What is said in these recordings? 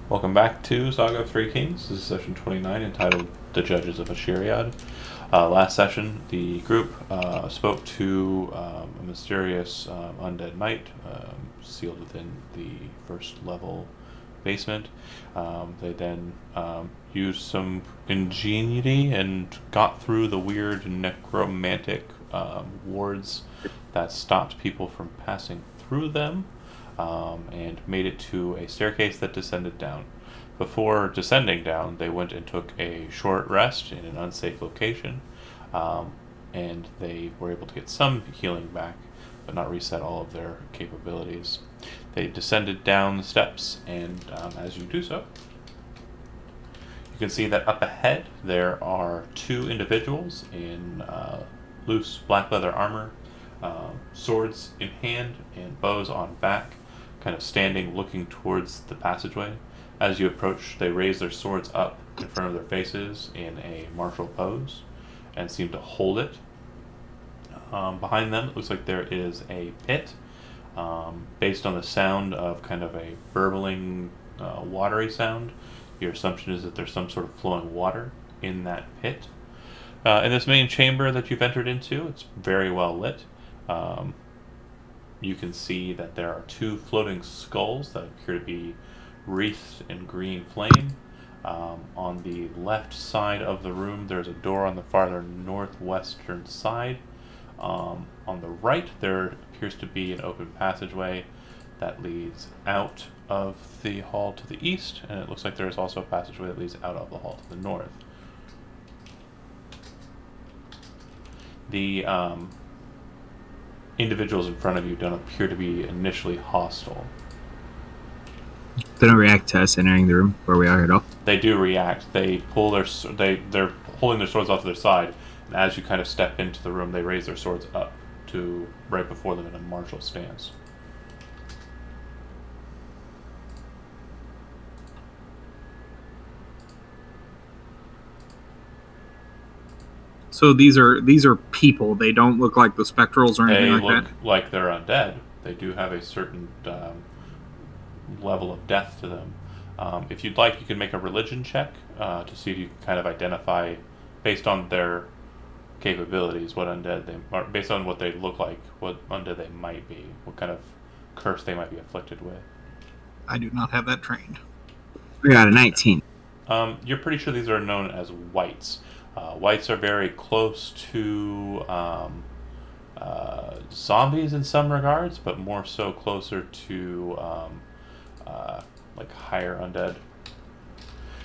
Welcome back to Saga of Three Kings. This is session 29 entitled The Judges of Asheriad. Last session, the group spoke to a mysterious undead knight sealed within the first level basement. They then used some ingenuity and got through the weird necromantic wards that stopped people from passing through them. And made it to a staircase that descended down. Before descending down, they went and took a short rest in an unsafe location, and they were able to get some healing back, but not reset all of their capabilities. They descended down the steps, and as you do so, you can see that up ahead there are two individuals in loose black leather armor, swords in hand and bows on back, kind of standing looking towards the passageway. As you approach, they raise their swords up in front of their faces in a martial pose and seem to hold it. Behind them, it looks like there is a pit. Based on the sound of kind of a burbling, watery sound, your assumption is that there's some sort of flowing water in that pit. In this main chamber that you've entered into, it's very well lit. You can see that there are two floating skulls that appear to be wreathed in green flame. On the left side of the room, there's a door on the farther northwestern side. On the right, there appears to be an open passageway that leads out of the hall to the east, and it looks like there's also a passageway that leads out of the hall to the north. The individuals in front of you don't appear to be initially hostile. They don't react to us entering the room where we are at all. They do react. They pull they're holding their swords off to their side, and as you kind of step into the room, they raise their swords up to right before them in a martial stance. So these are people. They don't look like the spectrals or anything They like look like they're undead. They do have a certain level of death to them. If you'd like, you can make a religion check to see if you can kind of identify, based on their capabilities, what undead they are, based on what they look like, what undead they might be, what kind of curse they might be afflicted with. I do not have that trained. We got a 19. You're pretty sure these are known as whites. Whites are very close to zombies in some regards, but more so closer to like higher undead.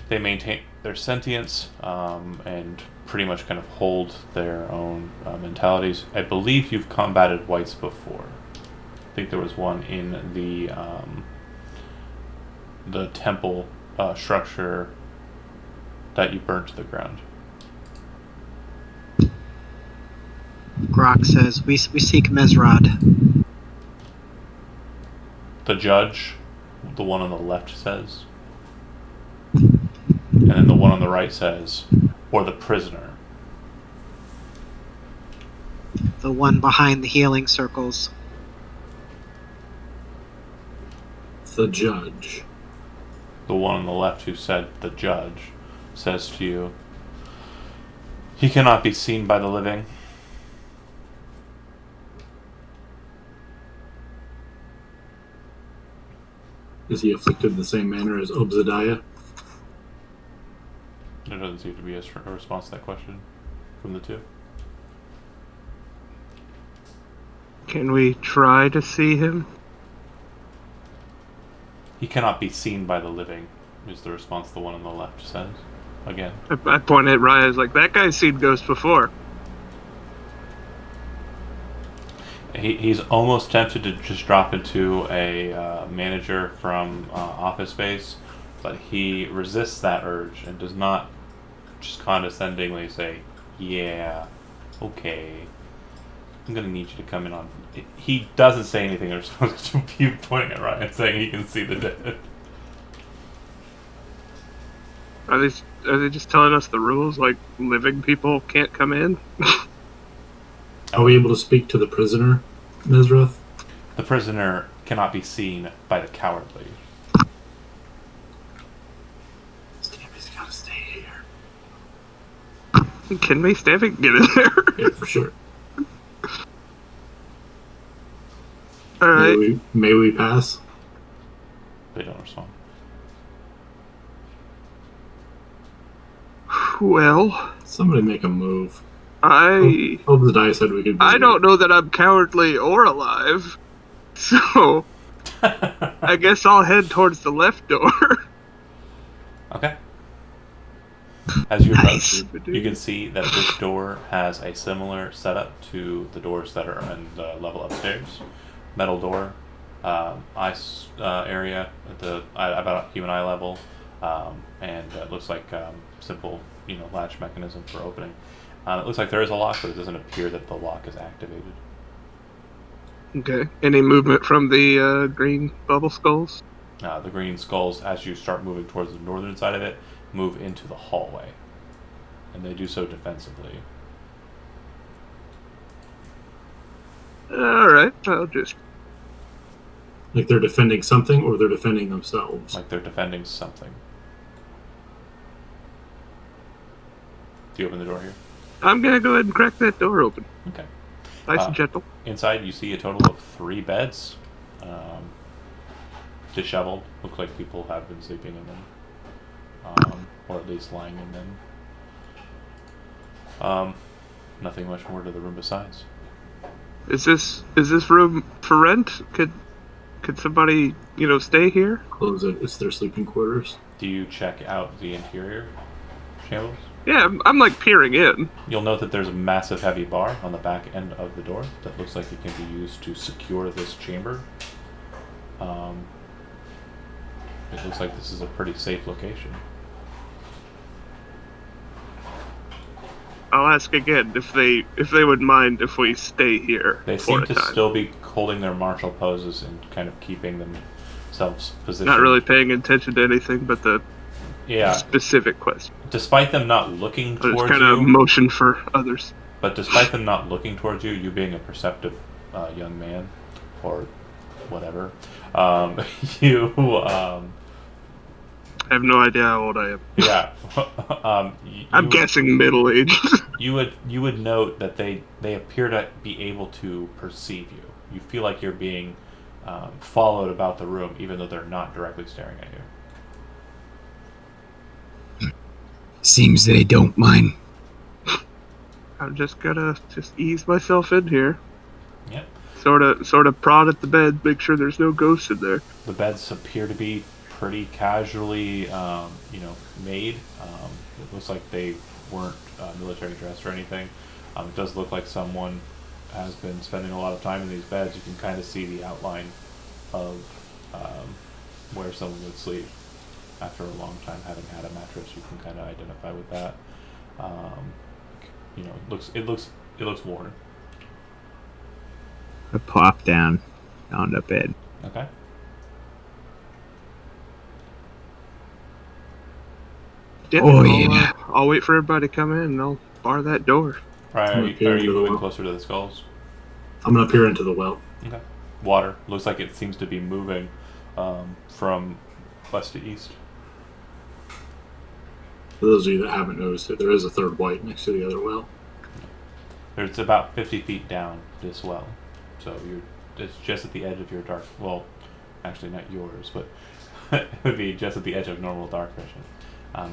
They maintain their sentience and pretty much kind of hold their own mentalities. I believe you've combated whites before. I think there was one in the temple structure that you burnt to the ground. Grok says, we seek Mesrod. The judge, the one on the left, says. And then the one on the right says, or the prisoner. The one behind the healing circles. The judge. The one on the left who said the judge says to you, he cannot be seen by the living. Is he afflicted in the same manner as Obzadiah? There doesn't seem to be a response to that question from the two. Can we try to see him? He cannot be seen by the living, is the response the one on the left says. Again. I point at Ryan. I was like, that guy's seen ghosts before. He's almost tempted to just drop into a manager from Office Space, but he resists that urge and does not just condescendingly say, yeah, okay, I'm going to need you to come in on... He doesn't say anything in response to you pointing at Ryan saying he can see the dead. Are they just telling us the rules, like living people can't come in? Are we able to speak to the prisoner, Mesroth? The prisoner cannot be seen by the cowardly. Can we get in there? Yeah, for sure. All right. May we pass? They don't respond. Well, Somebody make a move. I Hope the die said we could. don't know that I'm cowardly or alive, so I guess I'll head towards the left door. Okay. As you approach, Nice. you can see that this door has a similar setup to the doors that are in the level upstairs. Metal door, ice area at the about human eye level, and it looks like simple, latch mechanism for opening. It looks like there is a lock, but it doesn't appear that the lock is activated. Okay. Any movement from the green bubble skulls? The green skulls, as you start moving towards the northern side of it, move into the hallway, and they do so defensively. All right. I'll just. Like they're defending something, or they're defending themselves. Like they're defending something. Do you open the door here? I'm gonna go ahead and crack that door open. Okay. Nice and gentle. Inside, you see a total of 3 beds. Disheveled. Look like people have been sleeping in them. Or at least lying in them. Nothing much more to the room besides. Is this room for rent? Could somebody stay here? Close it. It's their sleeping quarters. Do you check out the interior chambers? Yeah, I'm like peering in. You'll note that there's a massive heavy bar on the back end of the door that looks like it can be used to secure this chamber. It looks like this is a pretty safe location. I'll ask again if they would mind if we stay here. They for seem a to time. still be holding their martial poses and kind of keeping themselves positioned. Not really paying attention to anything but the Yeah. specific question. Despite them not looking But it's towards kind of you, motion for others. but despite them not looking towards you, you being a perceptive young man, or whatever, you I have no idea how old I am. yeah. I'm guessing middle aged. You would note that they appear to be able to perceive you. You feel like you're being followed about the room, even though they're not directly staring at you. Seems they don't mind. I'm just gonna ease myself in here. Yep. Sort of prod at the bed, make sure there's no ghosts in there. The beds appear to be pretty casually, made. It looks like they weren't military dressed or anything. It does look like someone has been spending a lot of time in these beds. You can kind of see the outline of where someone would sleep after a long time having had a mattress. You can kind of identify with that. It looks worn. I plop down on the bed. Okay. Yeah, Oh, yeah. I'll wait for everybody to come in and I'll bar that door. Right. Are Okay, you the moving well. closer to the skulls? I'm gonna peer into the well. Okay. Water. Looks like it seems to be moving from west to east. For those of you that haven't noticed it, there is a third white next to the other well. It's about 50 feet down this well. So it's just at the edge of your dark, well, actually not yours, but it would be just at the edge of normal dark vision.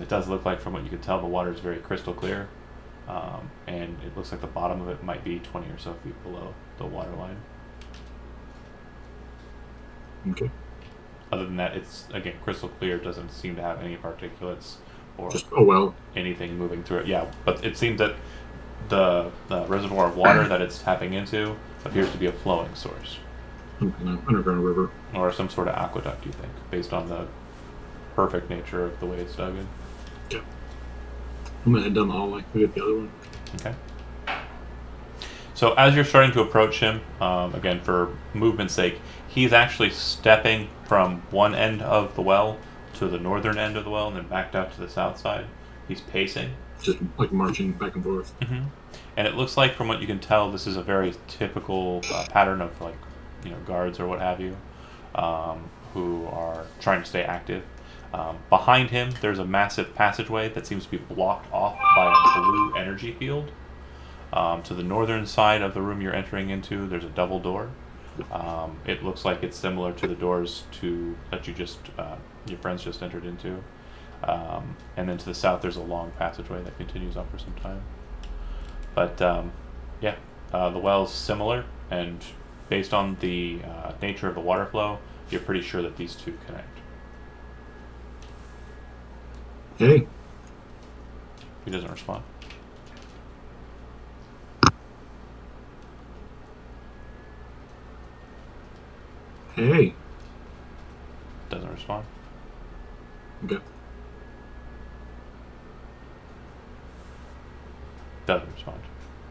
It does look like, from what you can tell, the water is very crystal clear, and it looks like the bottom of it might be 20 or so feet below the water line. Okay. Other than that, it's, again, crystal clear, doesn't seem to have any particulates or Just a well. anything moving through it. Yeah, but it seems that the reservoir of water that it's tapping into appears to be a flowing source, Some kind of underground river. or some sort of aqueduct, you think, based on the perfect nature of the way it's dug in. Yeah. I'm gonna head down the hallway. We get the other one. Okay. So as you're starting to approach him, again, for movement's sake, he's actually stepping from one end of the well to the northern end of the well and then back out to the south side. He's pacing. Just like marching back and forth. Mm-hmm. And it looks like, from what you can tell, this is a very typical pattern of, like, guards or what have you, who are trying to stay active. Behind him, there's a massive passageway that seems to be blocked off by a blue energy field. To the northern side of the room you're entering into, there's a double door. It looks like it's similar to the doors that your friends just entered into. And then to the south, there's a long passageway that continues on for some time. But the well's similar, and based on the nature of the water flow, you're pretty sure that these two connect. Hey, He doesn't respond. hey. Doesn't respond. Okay. Doesn't respond.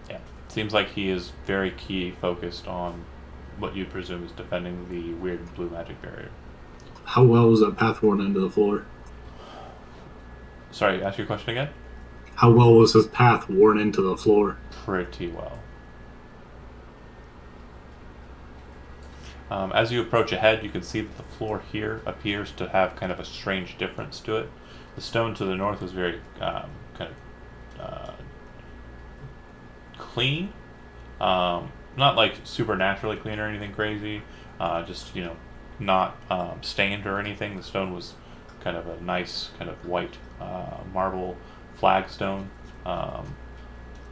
Yeah. Seems like he is very key focused on what you presume is defending the weird blue magic barrier. How well was that path worn into the floor? Sorry, ask your question again? How well was his path worn into the floor? Pretty well. As you approach ahead, you can see that the floor here appears to have kind of a strange difference to it. The stone to the north is very clean. Not like supernaturally clean or anything crazy. Just, not stained or anything. The stone was kind of a nice kind of white marble flagstone.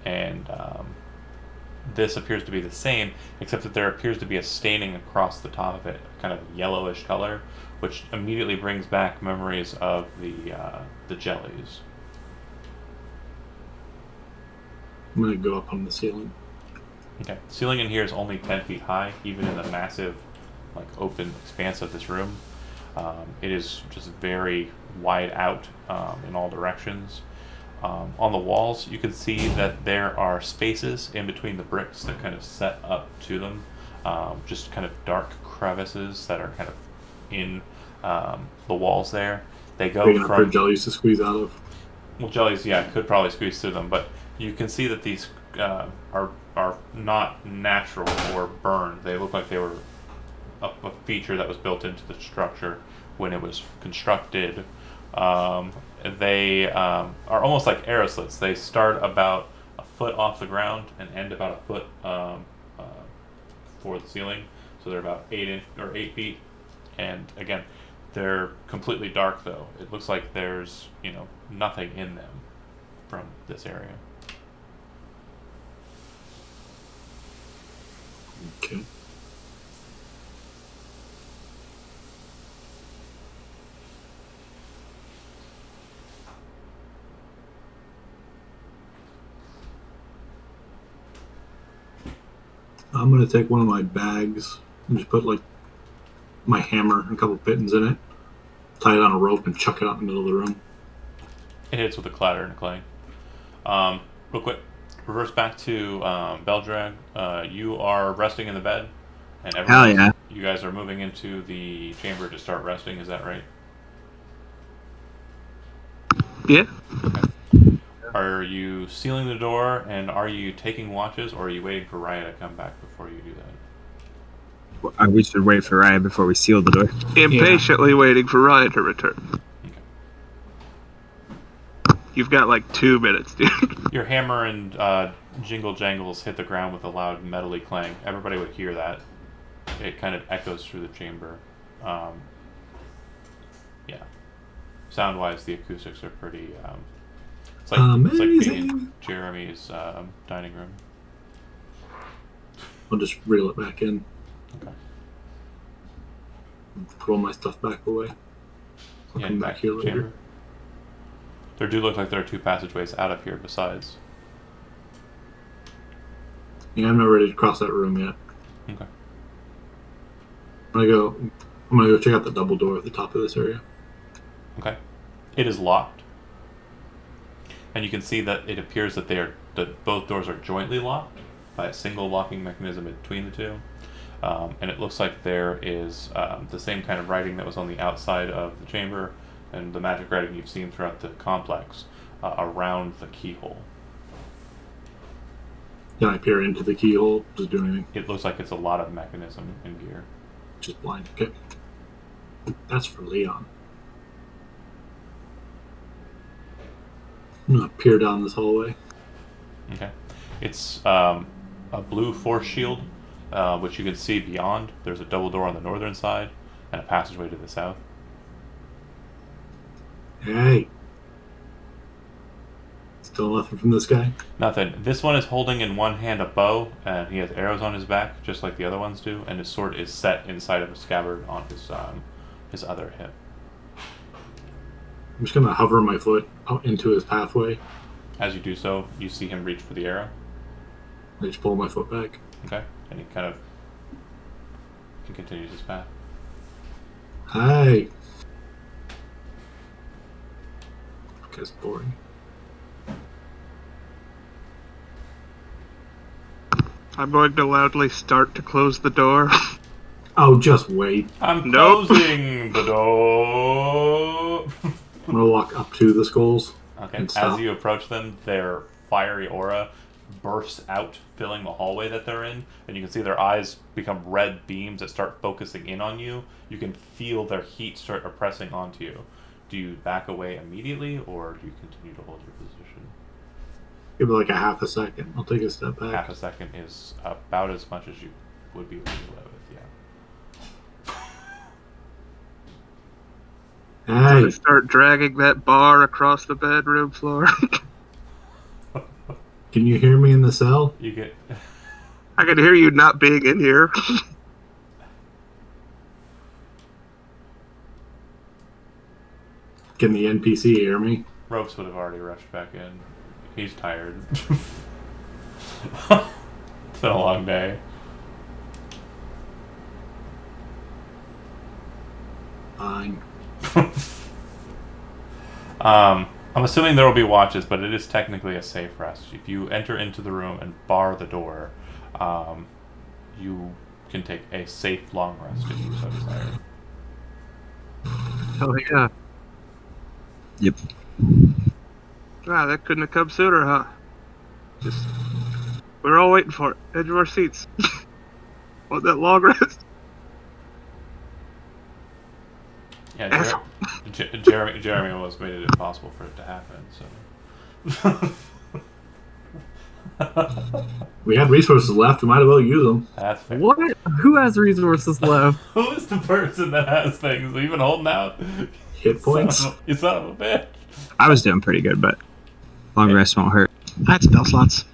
And this appears to be the same, except that there appears to be a staining across the top of it, kind of yellowish color, which immediately brings back memories of the jellies. I'm gonna go up on the ceiling. Okay, the ceiling in here is only 10 feet high, even in the massive, open expanse of this room. It is just very wide out in all directions. On the walls, you can see that there are spaces in between the bricks that kind of set up to them, just kind of dark crevices that are kind of in the walls there. They go Big enough for from jellies to squeeze out of. well, jellies, yeah, could probably squeeze through them, but you can see that these are not natural or burned. They look like they were a feature that was built into the structure when it was constructed. They are almost like arrow slits. They start about a foot off the ground and end about a foot for the ceiling. So they're about 8 feet. And again, they're completely dark though. It looks like there's nothing in them from this area. Okay. I'm gonna take one of my bags and just put my hammer and a couple pittons in it, tie it on a rope, and chuck it out in the middle of the room. It hits with a clatter and a clang. Real quick, reverse back to Beldrag. You are resting in the bed, and Hell yeah. You guys are moving into the chamber to start resting. Is that right? Yeah. Are you sealing the door, and are you taking watches, or are you waiting for Raya to come back before you do that? We should wait for Raya before we seal the door. Impatiently waiting for Ryan to return. Okay. You've got 2 minutes, dude. Your hammer and jingle jangles hit the ground with a loud metally clang. Everybody would hear that. It kind of echoes through the chamber. Yeah. Sound-wise, the acoustics are pretty... it's like being in Jeremy's dining room. I'll just reel it back in. Okay. Put all my stuff back away. I'll come back here to the later. chamber. There do look like there are 2 passageways out of here besides. Yeah, I'm not ready to cross that room yet. Okay. I'm gonna go check out the double door at the top of this area. Okay. It is locked. And you can see that it appears that both doors are jointly locked by a single locking mechanism between the two. And it looks like there is the same kind of writing that was on the outside of the chamber and the magic writing you've seen throughout the complex around the keyhole. Can I peer into the keyhole? Does it do anything? It looks like it's a lot of mechanism and gear. Just blind. Okay. That's for Leon. I'm gonna peer down this hallway. Okay. It's a blue force shield, which you can see beyond. There's a double door on the northern side and a passageway to the south. Hey. Still nothing from this guy? Nothing. This one is holding in one hand a bow, and he has arrows on his back, just like the other ones do, and his sword is set inside of a scabbard on his other hip. I'm just gonna hover my foot out into his pathway. As you do so, you see him reach for the arrow. I just pull my foot back. Okay, and he continues his path. Hi. Guy's boring. I'm going to loudly start to close the door. Oh, just wait. I'm Nope. closing the door. I'm gonna walk up to the skulls. Okay. And stop. As you approach them, their fiery aura bursts out, filling the hallway that they're in, and you can see their eyes become red beams that start focusing in on you. You can feel their heat start oppressing onto you. Do you back away immediately, or do you continue to hold your position? Give it like a half a second. I'll take a step back. Half a second is about as much as you would be able to live with, yeah. I'm Hey. going to start dragging that bar across the bedroom floor. Can you hear me in the cell? You get... I can hear you not being in here. Can the NPC hear me? Ropes would have already rushed back in. He's tired. It's been a long day. Fine. I'm assuming there will be watches, but it is technically a safe rest. If you enter into the room and bar the door, you can take a safe long rest if you so desire. Oh, yeah. Yep. Ah, that couldn't have come sooner, huh? We're all waiting for it. Edge of our seats. Want that long rest? Yeah, Asshole. Jeremy almost made it impossible for it to happen. So We have resources left. We might as well use them. that's fair. What? Who has resources left? Who is the person that has things even holding out? Hit points. You son of a bitch. I was doing pretty good, but long rest won't hurt. I had spell slots.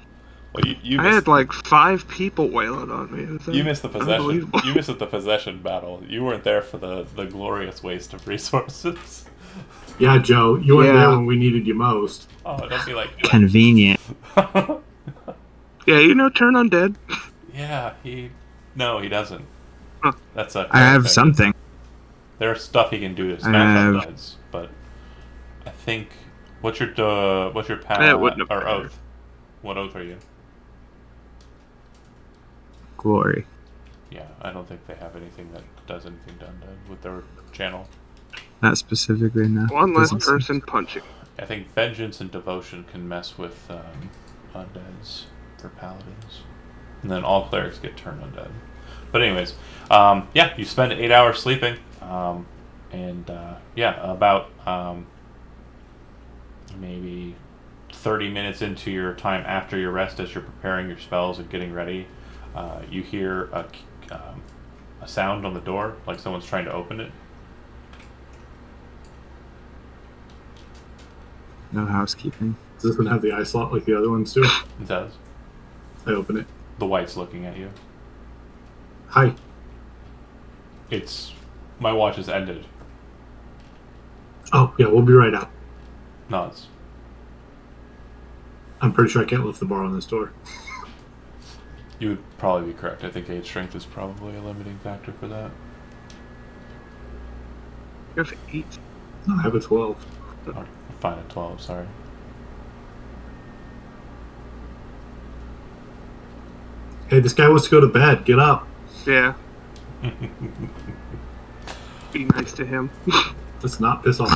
Well, you I missed, had like 5 people wailing on me. you missed the possession. Unbelievable. You missed the possession battle. You weren't there for the glorious waste of resources. Yeah, Joe, you weren't Yeah. there when we needed you most. Oh, don't be like. Convenient. Yeah, you know, turn undead. Yeah, no, he doesn't. Huh. That's a. I have thing. something. There's stuff he can do to I smash have- undeads, but I think what's your path It wouldn't have or mattered. oath? What oath are you? Glory. Yeah, I don't think they have anything that does anything to undead with their channel. Not specifically, no. One less Doesn't seem- person punching. I think vengeance and devotion can mess with undeads for paladins, and then all clerics get turned undead. But anyways, yeah, you spend 8 hours sleeping, and about maybe 30 minutes into your time after your rest, as you're preparing your spells and getting ready, you hear a sound on the door, like someone's trying to open it. No housekeeping. Does this one have the eye slot like the other ones do? It does. I open it. The white's looking at you. Hi. It's my watch has ended. Oh, yeah, we'll be right out. Nods. I'm pretty sure I can't lift the bar on this door. You would probably be correct. I think 8 strength is probably a limiting factor for that. You have 8. No, I have a 12. Oh, fine at 12, sorry. Hey, this guy wants to go to bed. Get up. Yeah. Be nice to him. Let's not piss off.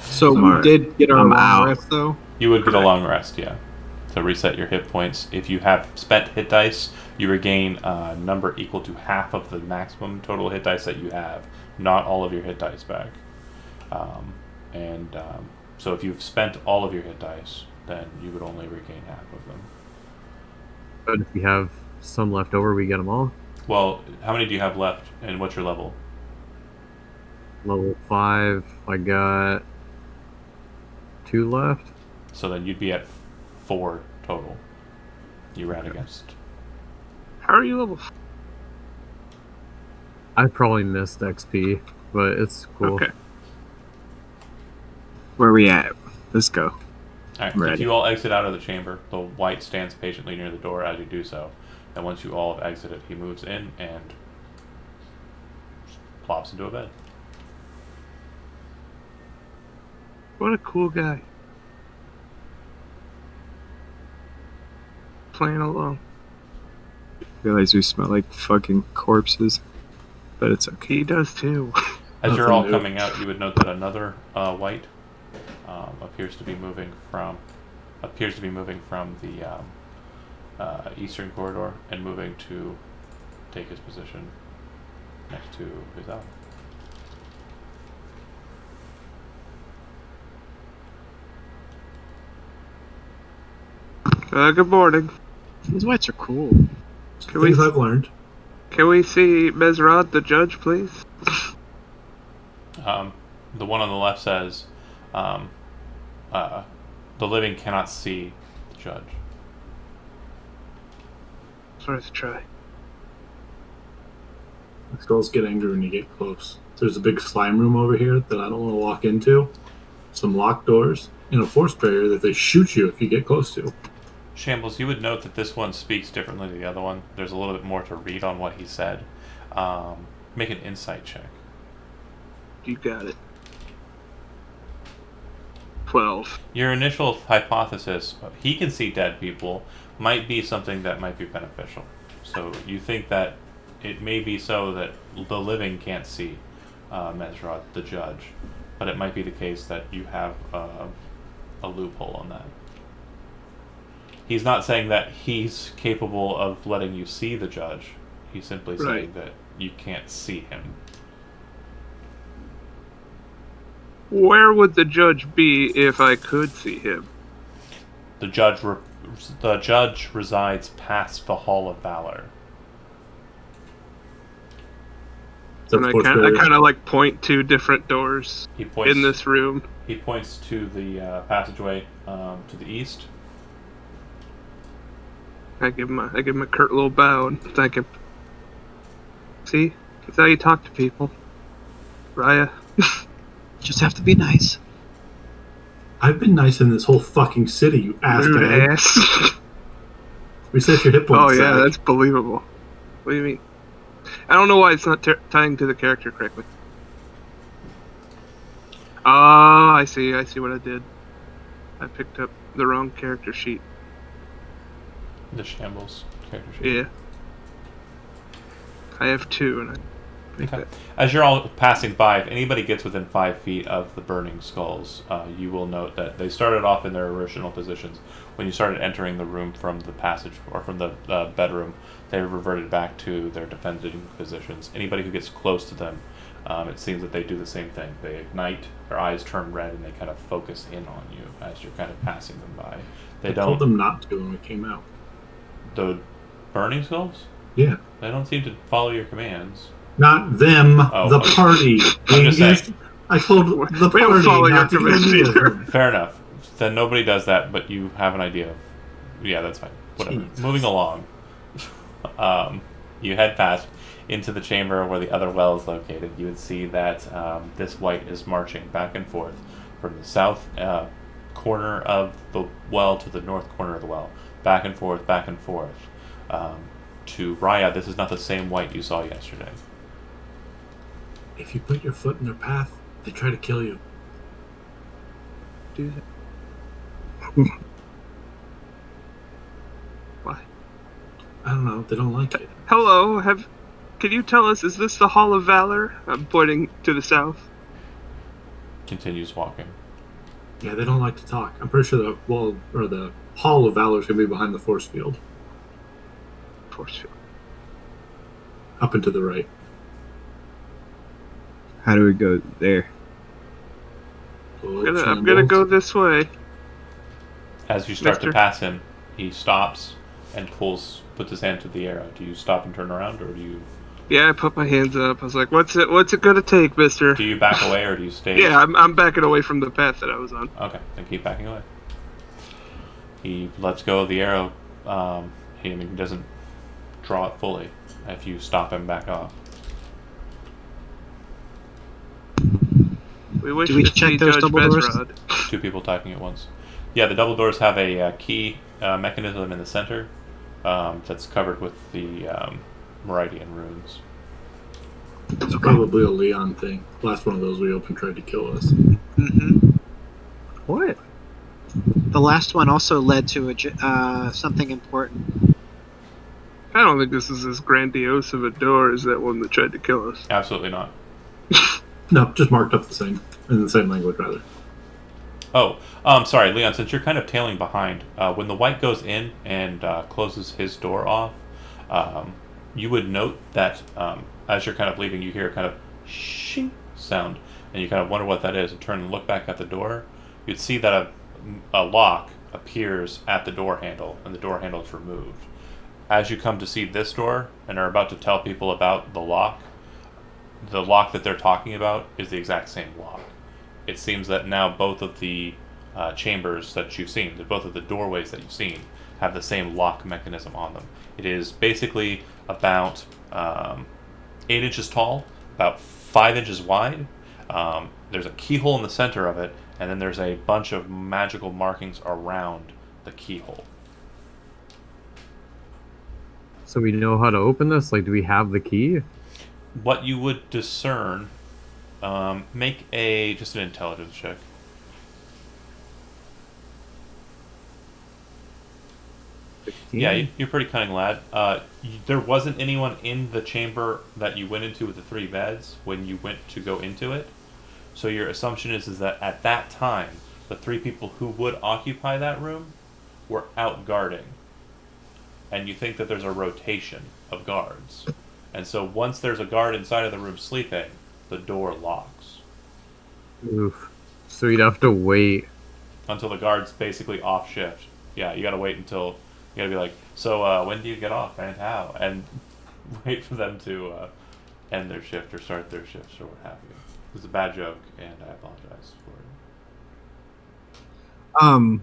So Smart. we did get our I'm long out. rest, though. You would get a long rest, yeah. To reset your hit points. If you have spent hit dice, you regain a number equal to half of the maximum total hit dice that you have. Not all of your hit dice back. and so if you've spent all of your hit dice, then you would only regain half of them. But if we have some left over, we get them all. Well, how many do you have left, and what's your level? Level 5, I got 2 left. So then you'd be at 4 total. You ran against. How are you level? I probably missed XP, but it's cool. Okay. Where are we at? Let's go. All right. Ready. If you all exit out of the chamber, the white stands patiently near the door as you do so. And once you all have exited, he moves in and plops into a bed. What a cool guy. Playing along. Realize we smell like fucking corpses, but it's okay. He does too. As you're all Nothing new. coming out, you would note that another white appears to be moving from the eastern corridor and moving to take his position next to his ally. Good morning. These whites are cool. Can we Things I've learned. see Mesrod the judge, please? The one on the left says, "The living cannot see the judge." Worth a try. Skulls get angry when you get close. There's a big slime room over here that I don't want to walk into. Some locked doors and a force barrier that they shoot you if you get close to. Shambles, you would note that this one speaks differently to the other one. There's a little bit more to read on what he said. Make an insight check. You got it. 12. Your initial hypothesis, he can see dead people, might be something that might be beneficial. So you think that it may be so that the living can't see Mesrod, the judge, but it might be the case that you have a loophole on that. He's not saying that he's capable of letting you see the judge. He's simply saying that you can't see him. Where would the judge be if I could see him? The judge resides past the Hall of Valor. And I kind of like point to different doors He points in this room. He points to the passageway to the east. I give him a curt little bow and thank him. See, that's how you talk to people, Raya. Just have to be nice. I've been nice in this whole fucking city, you ass Rude bag. ass. Reset your hit Oh points. yeah, Zach. that's believable. What do you mean? I don't know why it's not tying to the character correctly. Ah, I see what I did. I picked up the wrong character sheet. The Shambles character sheet. Yeah. I have 2 and I picked Okay. that. As you're all passing by, if anybody gets within 5 feet of the burning skulls, you will note that they started off in their original positions. When you started entering the room from the passage or from the bedroom, they reverted back to their defending positions. Anybody who gets close to them, it seems that they do the same thing. They ignite, their eyes turn red, and they kind of focus in on you as you're kind of passing them by. I told them not to when we came out. The burning skulls? Yeah. They don't seem to follow your commands. Not them, Oh, the okay. party. I'm just Dingus. saying. I told the We don't party follow your not to commands do either. them. Fair enough. Then nobody does that, but you have an idea. Yeah, that's fine. Whatever. Jesus. Moving along. You head past into the chamber where the other well is located. You would see that this white is marching back and forth from the south corner of the well to the north corner of the well. Back and forth, back and forth. To Raya, this is not the same white you saw yesterday. If you put your foot in their path, they try to kill you. Do that. Why? I don't know. They don't like it. Hello, can you tell us, is this the Hall of Valor? I'm pointing to the south. Continues walking. Yeah, they don't like to talk. I'm pretty sure the wall or the Hall of Valor is going to be behind the force field, Force field. up and to the right. How do we go there? I'm gonna go this way. As you start to Mister? pass him, he stops and puts his hand to the arrow. Do you stop and turn around, or do you Yeah, I put my hands up. I was like, "What's it gonna take, Mister?" back away, or do you stay? Yeah, I'm backing away from the path that I was on. Okay, then keep backing away. He lets go of the arrow. He doesn't draw it fully. If you stop him, back off. We wish Do we to check see those Judge double doors? Bezrod. Two people talking at once. Yeah, the double doors have a key mechanism in the center that's covered with the Meridian runes. It's probably a Leon thing. Last one of those we opened tried to kill us. Mm-hmm. What? The last one also led to something important. I don't think this is as grandiose of a door as that one that tried to kill us. Absolutely not. No, just marked up the same, in the same language, rather. Oh, sorry, Leon, since you're kind of tailing behind, when the white goes in and closes his door off, you would note that as you're kind of leaving, you hear a kind of shing sound, and you kind of wonder what that is, and turn and look back at the door. You'd see that a lock appears at the door handle, and the door handle is removed. As you come to see this door, and are about to tell people about the lock that they're talking about is the exact same lock. It seems that now both of the chambers that you've seen, both of the doorways that you've seen, have the same lock mechanism on them. It is basically about 8 inches tall, about 5 inches wide. There's a keyhole in the center of it, and then there's a bunch of magical markings around the keyhole. So we know how to open this? Like, do we have the key? What you would discern, make just an intelligence check. Yeah, you're a pretty cunning lad. There wasn't anyone in the chamber that you went into with the 3 beds when you went to go into it. So your assumption is that at that time, the 3 people who would occupy that room were out guarding. And you think that there's a rotation of guards. And so once there's a guard inside of the room sleeping, the door locks. Oof. So we'd have to wait. Until the guard's basically off shift. Yeah, you gotta wait until... You gotta be like, so when do you get off and how? And wait for them to end their shift or start their shifts or what have you. It's a bad joke, and I apologize for it.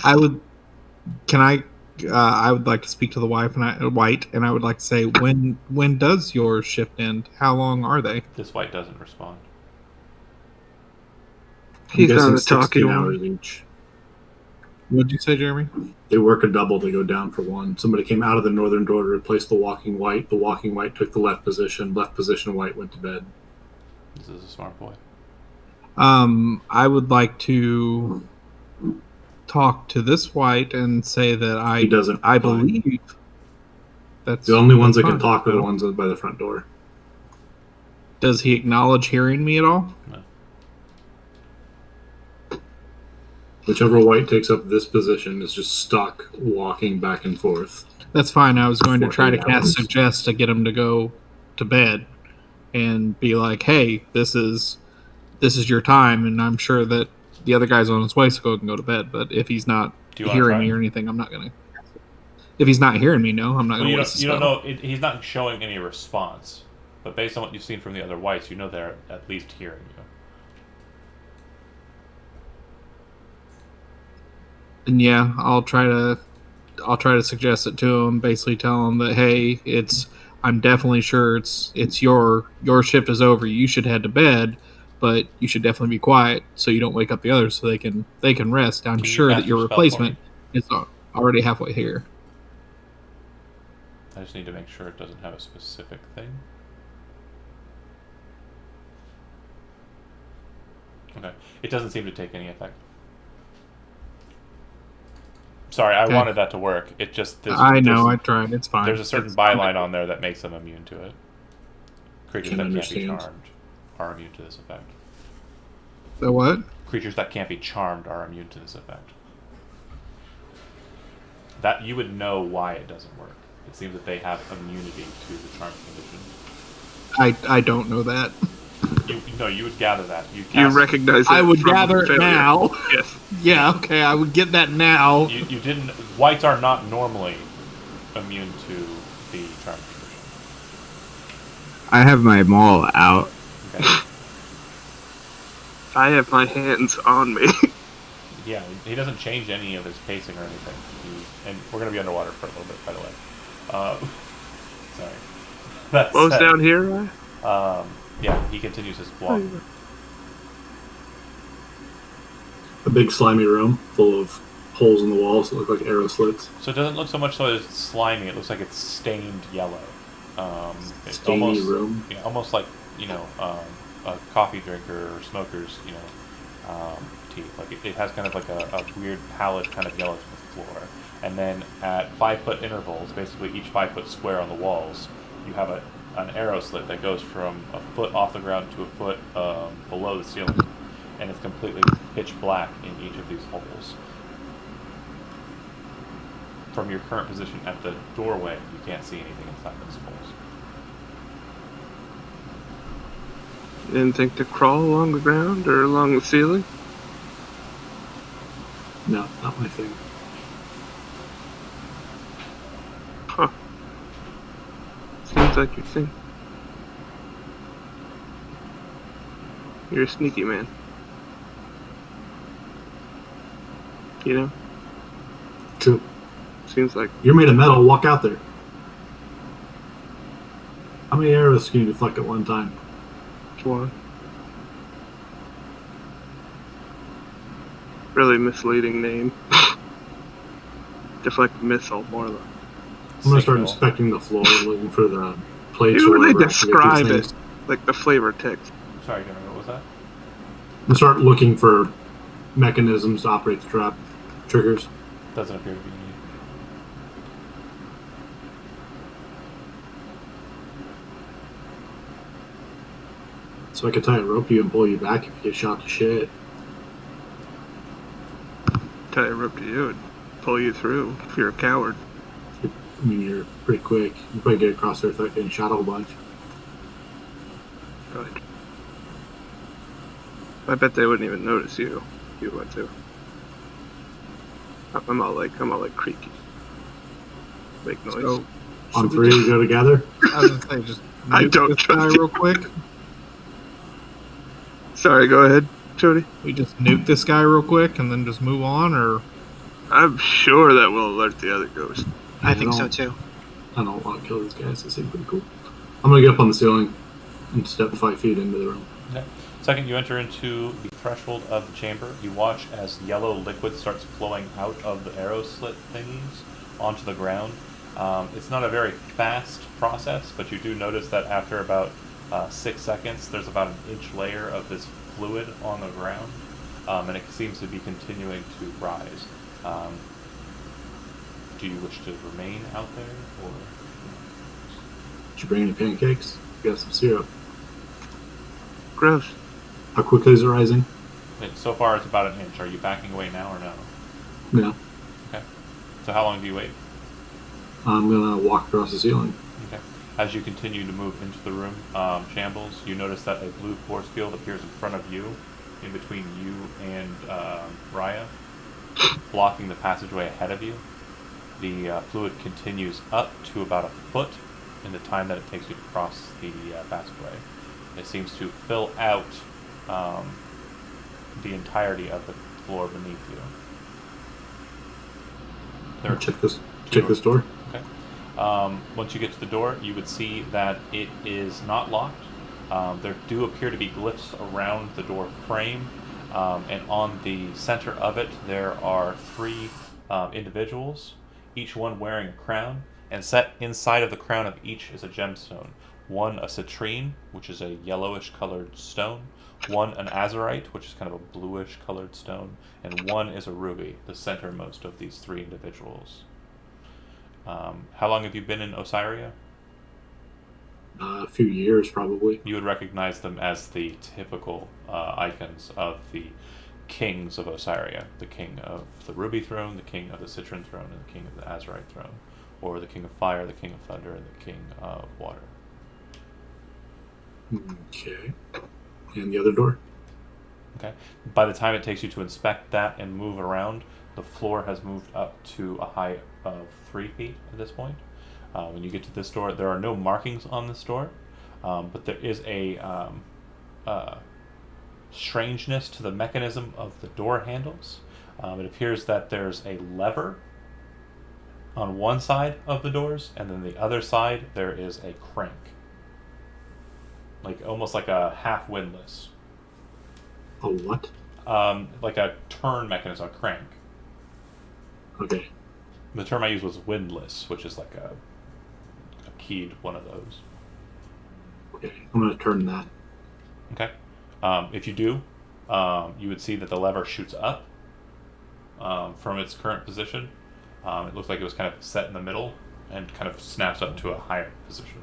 I would. Can I? I would like to speak to the wife and White, and I would like to say, when does your shift end? How long are they? This white doesn't respond. He's I'm not guessing a talking 16 one. hours each. What'd you say, Jeremy? They work a double to go down for one. Somebody came out of the northern door to replace the walking white. The walking white took the left position. Left position white went to bed. This is a smart boy. I would like to talk to this White and say that He doesn't. I believe that's The only ones that that's can fine. talk are the ones by the front door. Does he acknowledge hearing me at all? No. Whichever white takes up this position is just stuck walking back and forth. That's fine. I was going to For try to 8 cast hours. suggest to get him to go to bed and be like, "Hey, this is your time," and I'm sure that the other guy's on his way, so go to bed. But if he's not Do you wanna hearing try? me or anything, I'm not gonna. If he's not hearing me, no, I'm not Well, gonna you waste don't a spell. know. He's not showing any response. But based on what you've seen from the other whites, you know they're at least hearing you. And yeah, I'll try to suggest it to him. Basically, tell him that, hey, I'm definitely sure it's your shift is over. You should head to bed, but you should definitely be quiet so you don't wake up the others so they can rest. I'm Can you sure cast that your your spell replacement is already halfway here. I just need to make sure it doesn't have a specific thing. Okay. It doesn't seem to take any effect. Sorry, I Okay. wanted that to work. It just... I know, I tried. It's fine. There's a certain byline on there that makes them immune to it. Creatures Can that understand. can't be charmed are immune to this effect. The what? Creatures that can't be charmed are immune to this effect. That you would know why it doesn't work. It seems that they have immunity to the charm condition. I don't know that. You would gather that. You cast, recognize it I would from gather it failure. now. Yes. Yeah, okay, I would get that now. You didn't. Whites are not normally immune to the charm condition. I have my maul out. Okay. I have my hands on me. Yeah, he doesn't change any of his pacing or anything. And we're going to be underwater for a little bit, by the way. Sorry. That Bo's said, down here, right? Yeah, he continues his walk. A big slimy room full of holes in the walls that look like arrow slits. So it doesn't look so much so as slimy, it looks like it's stained yellow. It's Stainy almost, room. Yeah, almost like, a coffee drinker or smoker's, teeth. Like it has kind of like a weird pallid kind of yellow to the floor. And then at 5 foot intervals, basically each 5 foot square on the walls, you have an arrow slit that goes from a foot off the ground to a foot below the ceiling. And it's completely pitch black in each of these holes. From your current position at the doorway, you can't see anything inside those holes. You didn't think to crawl along the ground or along the ceiling? No, not my thing. Huh. Seems like your thing. You're a sneaky man. You know? True. Seems like You're made of metal. Walk out there. How many arrows can you deflect at one time? one. Really misleading name. Deflect missile, more or less. I'm gonna start inspecting the floor, looking for the plates Who or would they whatever. describe it? Like the flavor text. Sorry, what was that? I'm gonna start looking for mechanisms to operate the trap triggers. Doesn't appear to be needed. So I could tie a rope to you and pull you back if you get shot to shit. Tie a rope to you and pull you through if you're a coward. I mean, you're pretty quick. You probably get across there without getting shot a whole bunch. Right. I bet they wouldn't even notice you if you went to. I'm all like creaky. Make noise. So, On three, you go together. I was gonna say, just I nuke don't this guy trust you. real quick. Sorry, go ahead, Jody. We just nuke this guy real quick and then just move on, or I'm sure that will alert the other ghost. I think so too. I don't want to kill these guys. They seem pretty cool. I'm gonna get up on the ceiling and step 5 feet into the room. Okay. Second, you enter into the threshold of the chamber. You watch as yellow liquid starts flowing out of the arrow slit thingies onto the ground. It's not a very fast process, but you do notice that after about 6 seconds, there's about an inch layer of this fluid on the ground, and it seems to be continuing to rise. Do you wish to remain out there, or? Did you bring any pancakes? You got some syrup. Gross. How quickly is it rising? So far, it's about an inch. Are you backing away now or no? No. Okay. So how long do you wait? I'm gonna walk across the ceiling. Okay. As you continue to move into the room, Shambles, you notice that a blue force field appears in front of you, in between you and Raya, blocking the passageway ahead of you. The fluid continues up to about a foot in the time that it takes you to cross the passageway. It seems to fill out the entirety of the floor beneath you. There are Check this door. Okay. Once you get to the door, you would see that it is not locked. There do appear to be glyphs around the door frame, and on the center of it there are 3 individuals, each one wearing a crown, and set inside of the crown of each is a gemstone. One a citrine, which is a yellowish colored stone, one an azurite, which is kind of a bluish colored stone, and one is a ruby, the centermost of these 3 individuals. How long have you been in Osiria? A few years, probably. You would recognize them as the typical icons of the kings of Osiria. The king of the ruby throne, the king of the citron throne, and the king of the azurite throne. Or the king of fire, the king of thunder, and the king of water. Okay. And the other door? Okay. By the time it takes you to inspect that and move around, the floor has moved up to a height of 3 feet at this point. When you get to this door, there are no markings on this door, but there is a strangeness to the mechanism of the door handles. It appears that there's a lever on one side of the doors, and then the other side there is a crank, like almost like a half windlass, A what? like a turn mechanism, a crank. Okay. The term I used was windlass, which is like a keyed one of those. Okay. I'm going to turn that. Okay. If you do, you would see that the lever shoots up from its current position. It looks like it was kind of set in the middle and kind of snaps up to a higher position.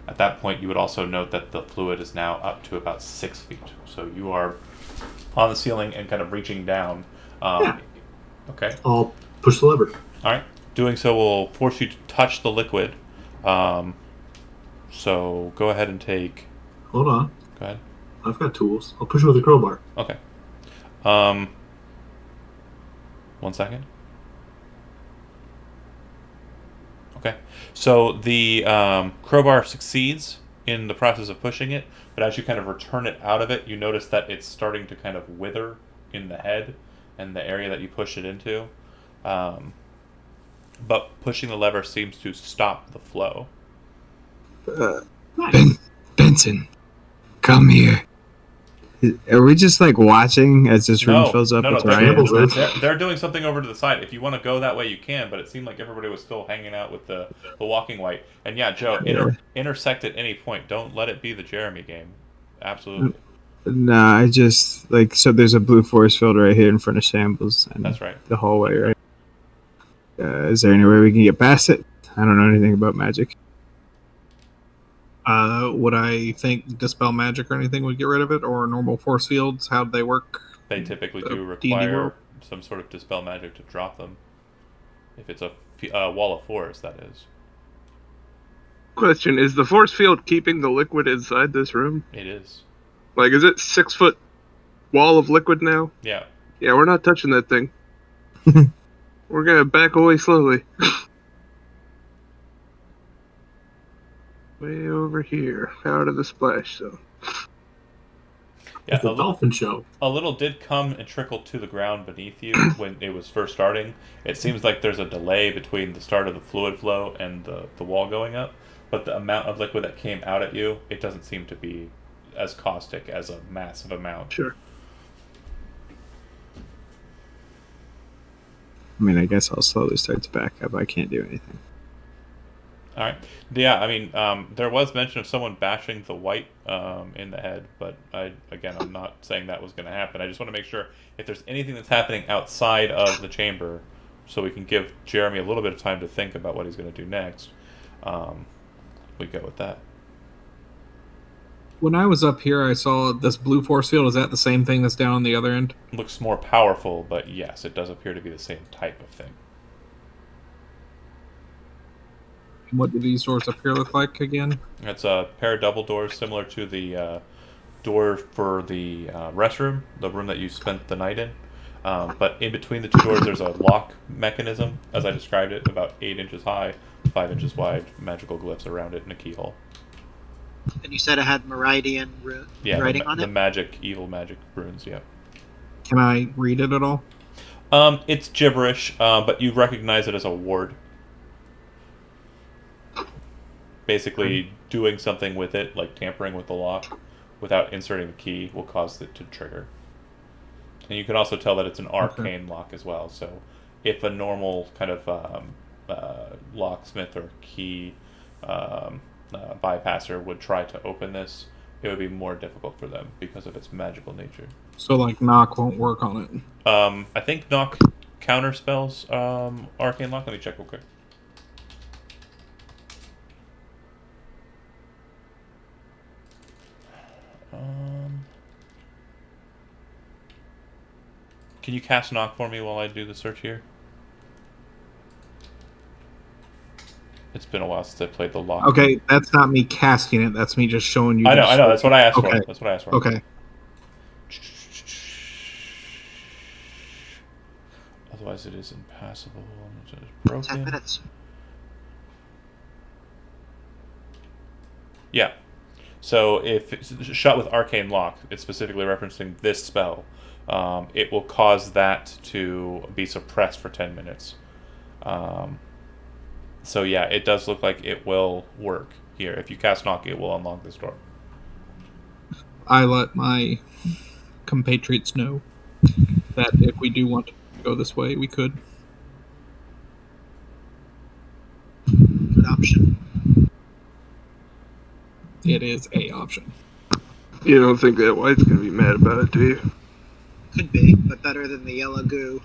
At that point, you would also note that the fluid is now up to about 6 feet. So you are on the ceiling and kind of reaching down. Yeah. Okay. I'll push the lever. All right. Doing so will force you to touch the liquid. So go ahead and take. Hold on. Go ahead. I've got tools. I'll push it with a crowbar. Okay. 1 second. Okay. So the crowbar succeeds in the process of pushing it, but as you kind of return it out of it, you notice that it's starting to kind of wither in the head and the area that you push it into. But pushing the lever seems to stop the flow. Nice. Benson, come here. Are we just like watching as this room fills up with Rambles, riots? they're doing something over to the side. If you want to go that way, you can, but it seemed like everybody was still hanging out with the walking white. And yeah, Joe, intersect at any point. Don't let it be the Jeremy game. Absolutely. Nah, I just like so. There's a blue force field right here in front of Shambles, and That's right. the hallway, right? Is there any way we can get past it? I don't know anything about magic. Would I think dispel magic or anything would get rid of it, or normal force fields? How do they work? They typically do D&D require world? some sort of dispel magic to drop them. If it's a wall of force, that is. Question: is the force field keeping the liquid inside this room? It is. Like, is it 6 foot wall of liquid now? Yeah. Yeah, we're not touching that thing. We're gonna back away slowly. Way over here, out of the splash zone. Yeah, It's a dolphin show. A little did come and trickle to the ground beneath you when it was first starting. It seems like there's a delay between the start of the fluid flow and the wall going up, but the amount of liquid that came out at you, it doesn't seem to be as caustic as a massive amount. Sure. I mean, I guess I'll slowly start to back up. I can't do anything. All right. Yeah, I mean, there was mention of someone bashing the white in the head, but I'm not saying that was going to happen. I just want to make sure if there's anything that's happening outside of the chamber, so we can give Jeremy a little bit of time to think about what he's going to do next. We go with that. When I was up here, I saw this blue force field. Is that the same thing that's down on the other end? Looks more powerful, but yes, it does appear to be the same type of thing. What do these doors up here look like again? It's a pair of double doors similar to the door for the restroom, the room that you spent the night in. But in between the two doors, there's a lock mechanism, as I described it, about 8 inches high, 5 inches wide, magical glyphs around it, and a keyhole. And you said it had Meridian writing on the it? evil magic runes, yeah. Can I read it at all? It's gibberish, but you recognize it as a ward. Basically, doing something with it, like tampering with the lock, without inserting the key, will cause it to trigger. And you can also tell that it's an arcane lock as well. So, if a normal kind of locksmith or key bypasser would try to open this, it would be more difficult for them because of its magical nature. So, like, knock won't work on it. I think knock counter spells arcane lock. Let me check real quick. Can you cast knock for me while I do the search here? It's been a while since I played the lock. Okay, that's not me casting it. That's me just showing you. I know. That's what I asked for. Okay. That's what I asked for. Okay. Otherwise, it is impassable. It's broken. 10 minutes. Yeah. So if it's shot with Arcane Lock, it's specifically referencing this spell. It will cause that to be suppressed for 10 minutes. So yeah, it does look like it will work here. If you cast Knock, it will unlock this door. I let my compatriots know that if we do want to go this way, we could. Good option. It is a option. You don't think that White's gonna be mad about it, do you? Could be, but better than the yellow goo.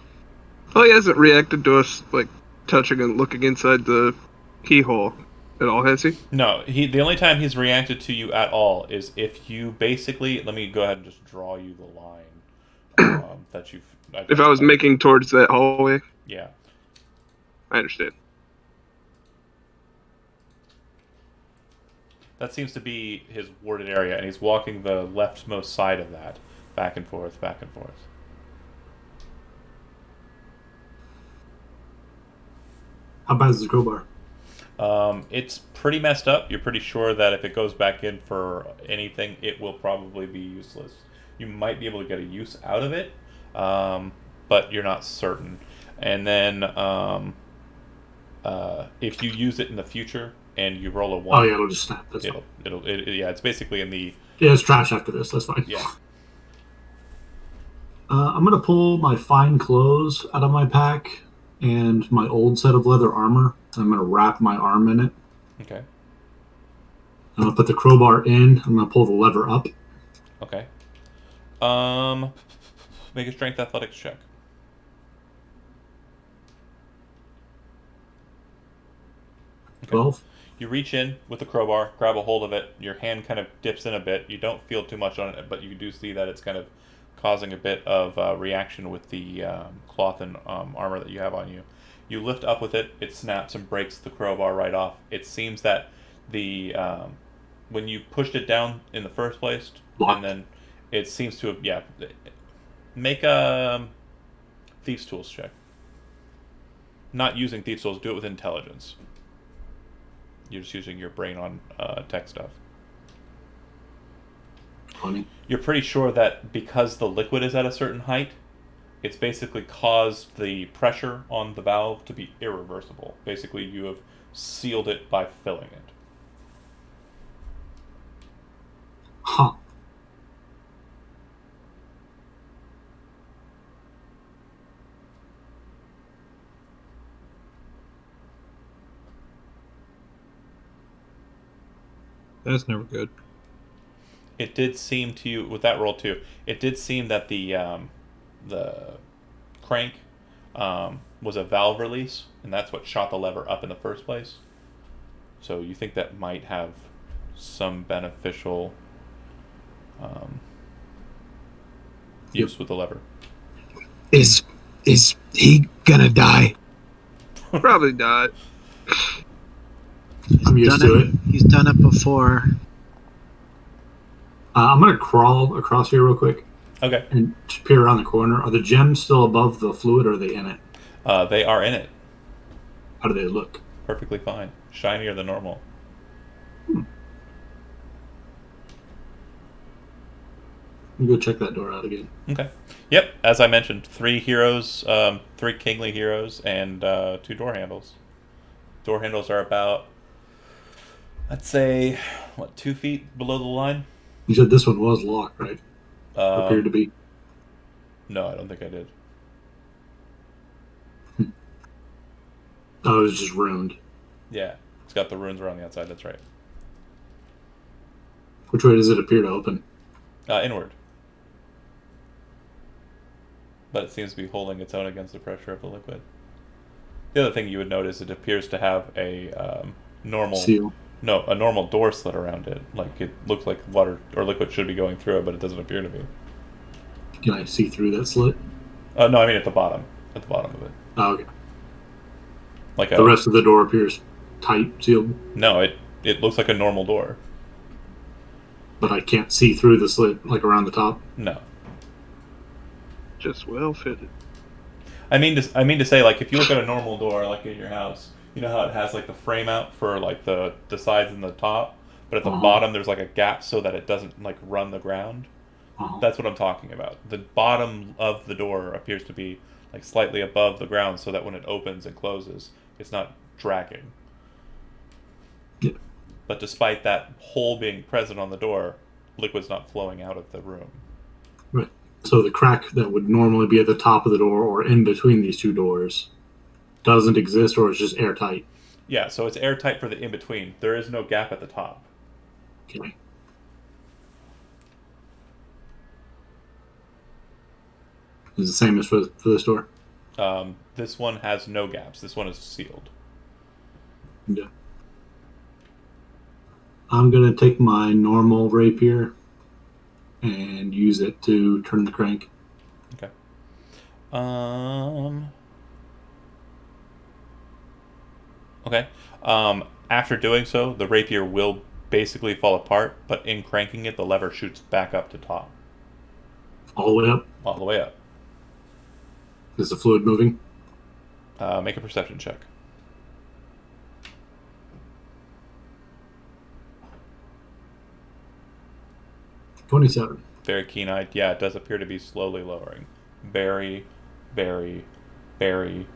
Well, he hasn't reacted to us, like, touching and looking inside the keyhole at all, has he? No, the only time he's reacted to you at all is if you basically... Let me go ahead and just draw you the line that you've... If I was making towards that hallway? Yeah. I understand. That seems to be his warded area, and he's walking the leftmost side of that. Back and forth, back and forth. How bad is the crowbar? It's pretty messed up. You're pretty sure that if it goes back in for anything, it will probably be useless. You might be able to get a use out of it, but you're not certain. And then if you use it in the future and you roll a 1... Oh yeah, it'll just snap. That's fine. Yeah, it's basically in the... Yeah, it's trash after this. That's fine. Yeah. I'm going to pull my fine clothes out of my pack and my old set of leather armor. I'm going to wrap my arm in it. Okay. I'm going to put the crowbar in. I'm going to pull the lever up. Okay. Make a strength athletics check. Okay. 12. You reach in with the crowbar, grab a hold of it. Your hand kind of dips in a bit. You don't feel too much on it, but you do see that it's kind of causing a bit of reaction with the cloth and armor that you have on you. You lift up with it. It snaps and breaks the crowbar right off. It seems that the when you pushed it down in the first place, and then it seems to have Make a Thieves' Tools check. Not using Thieves' Tools. Do it with intelligence. You're just using your brain on tech stuff. 20. You're pretty sure that because the liquid is at a certain height, it's basically caused the pressure on the valve to be irreversible. Basically, you have sealed it by filling it. Huh. That's never good. It did seem to you, with that roll too, it did seem that the crank was a valve release, and that's what shot the lever up in the first place. So you think that might have some beneficial use with the lever. Is he gonna die? Probably not. I'm used to it. He's done it before. I'm going to crawl across here real quick. Okay. And just peer around the corner. Are the gems still above the fluid, or are they in it? They are in it. How do they look? Perfectly fine. Shinier than normal. Let me go check that door out again. Okay. Yep. As I mentioned, 3 heroes, 3 kingly heroes, and 2 door handles. Door handles are about, I'd say, 2 feet below the line? You said this one was locked, right? Appeared to be. No, I don't think I did. Oh, it was just ruined. Yeah. It's got the runes around the outside, that's right. Which way does it appear to open? Inward. But it seems to be holding its own against the pressure of the liquid. The other thing you would notice, it appears to have a normal seal. No, a normal door slit around it. Like it looks like water or liquid should be going through it, but it doesn't appear to be. Can I see through that slit? No, I mean at the bottom of it. Oh, okay. Like the rest of the door appears tight sealed? No, it looks like a normal door. But I can't see through the slit, like around the top? No. Just well fitted. I mean to say, like, if you look at a normal door, like in your house, you know how it has like the frame out for like the sides and the top, but at the bottom there's like a gap so that it doesn't like run the ground. That's what I'm talking about. The bottom of the door appears to be like slightly above the ground, so that when it opens and closes, it's not dragging. Yeah. But despite that hole being present on the door, liquid's not flowing out of the room. Right. So the crack that would normally be at the top of the door or in between these two doors doesn't exist, or it's just airtight? Yeah, so it's airtight for the in-between. There is no gap at the top. Okay. Is it the same as for this door? This one has no gaps. This one is sealed. Yeah. I'm going to take my normal rapier and use it to turn the crank. Okay. Okay. After doing so, the rapier will basically fall apart, but in cranking it, the lever shoots back up to top. All the way up? All the way up. Is the fluid moving? Make a perception check. $27. Very keen-eyed. Yeah, it does appear to be slowly lowering. Very, very, very,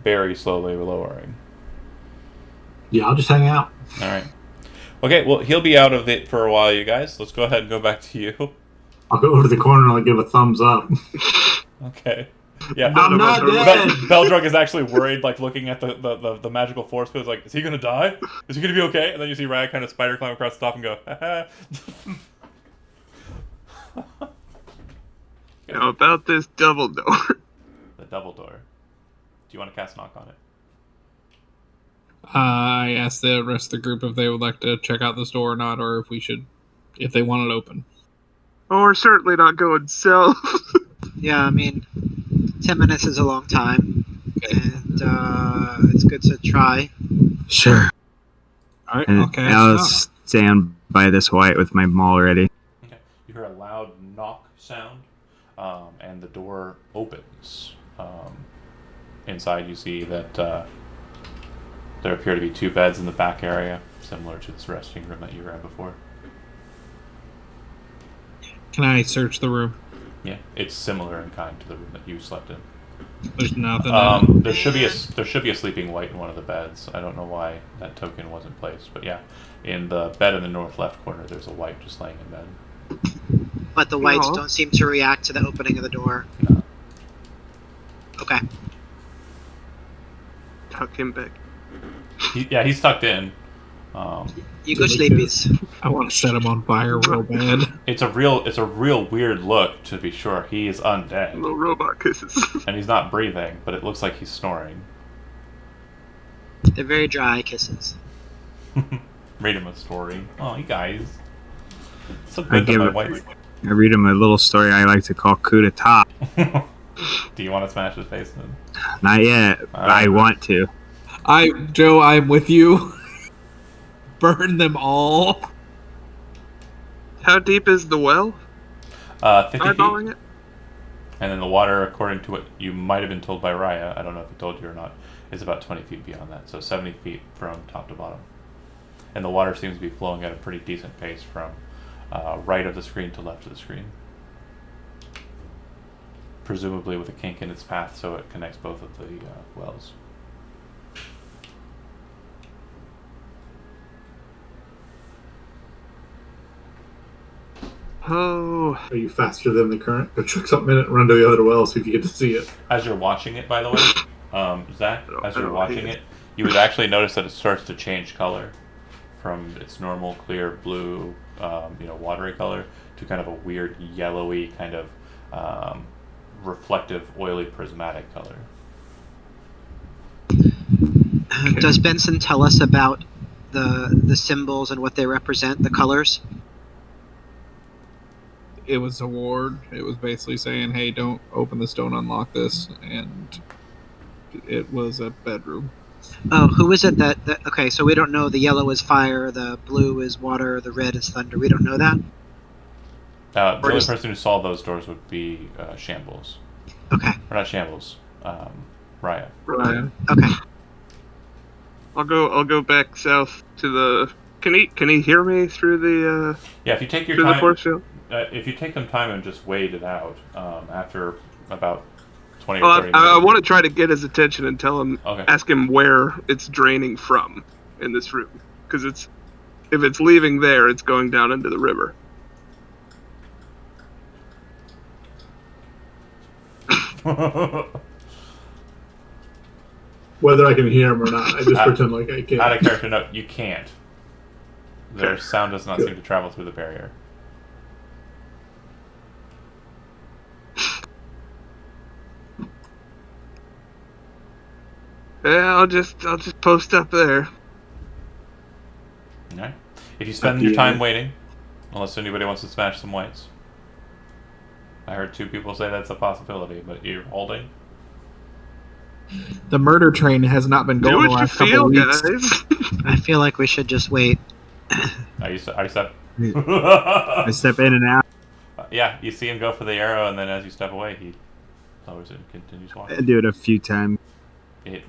very slowly lowering. Yeah, I'll just hang out. All right. Okay, well, he'll be out of it for a while, you guys. Let's go ahead and go back to you. I'll go over to the corner and I'll give a thumbs up. Okay. Yeah, I'm not dead. Beldrug is actually worried, like looking at the magical force field. Like, is he gonna die? Is he gonna be okay? And then you see Rag kind of spider climb across the top and go, haha. Now about this double door. The double door. Do you want to cast knock on it? I asked the rest of the group if they would like to check out this door or not, or if they want it open. Oh, we're certainly not going south. Yeah, I mean, 10 minutes is a long time, and it's good to try. Sure. All right, And okay. I'll stand by this white with my maul ready. Okay. You hear a loud knock sound, and the door opens. Inside, you see that there appear to be two beds in the back area, similar to this resting room that you were in before. Can I search the room? Yeah, it's similar in kind to the room that you slept in. There's nothing. There should be a sleeping white in one of the beds. I don't know why that token wasn't placed, but yeah, in the bed in the north left corner, there's a white just laying in bed. But the whites No. don't seem to react to the opening of the door. No. Okay. Tuck him back. He's tucked in. You go sleepies. I want to set him on fire real bad. It's a real weird look, to be sure. He is undead, Little robot kisses. and he's not breathing, but it looks like he's snoring. They're very dry kisses. Read him a story. Oh, you guys. So I good that give my it- wife. I read him a little story I like to call coup d'etat. Do you want to smash his face then? Not yet. All right. I want to. Joe, I'm with you. Burn them all. How deep is the well? 50 feet. Eyeballing it? And then the water, according to what you might have been told by Raya, I don't know if he told you or not, is about 20 feet beyond that. So 70 feet from top to bottom. And the water seems to be flowing at a pretty decent pace from right of the screen to left of the screen. Presumably with a kink in its path so it connects both of the wells. Oh, Are you faster than the current? Go chuck something in it and run to the other well so you can get to see it. As you're watching it, by the way, Zach, as I you're don't watching hate it, you would actually notice that it starts to change color from its normal clear blue, watery color to kind of a weird yellowy kind of reflective, oily, prismatic color. Does Benson tell us about the symbols and what they represent, the colors? It was a ward. It was basically saying, hey, don't open this, don't unlock this. And it was a bedroom. Oh, who is it that? Okay, so we don't know. The yellow is fire, the blue is water, the red is thunder. We don't know that. The Or only just- person who saw those doors would be Shambles. Okay. Or not Shambles. Raya. Right. Okay. I'll go back south to the. Can he hear me through the Yeah, if you take your through the time, force field? if you take some time and just wait it out, after about 20 or Well, 30 I minutes. want to try to get his attention and tell him, Okay. ask him where it's draining from in this room, because if it's leaving there, it's going down into the river. Whether I can hear him or not, I just pretend like I can. Out of character note, you can't. Their Okay. sound does not Good. seem to travel through the barrier. Yeah, I'll just post up there. Okay. If you spend At your the time end. waiting, unless anybody wants to smash some whites. I heard 2 people say that's a possibility, but you're holding. The murder train has not been Do going the what you last couple feel, of weeks. guys. I feel like we should just wait. Are you step? I step in and out. Yeah, you see him go for the arrow, and then as you step away, he lowers it and continues I walking. do it a few times. It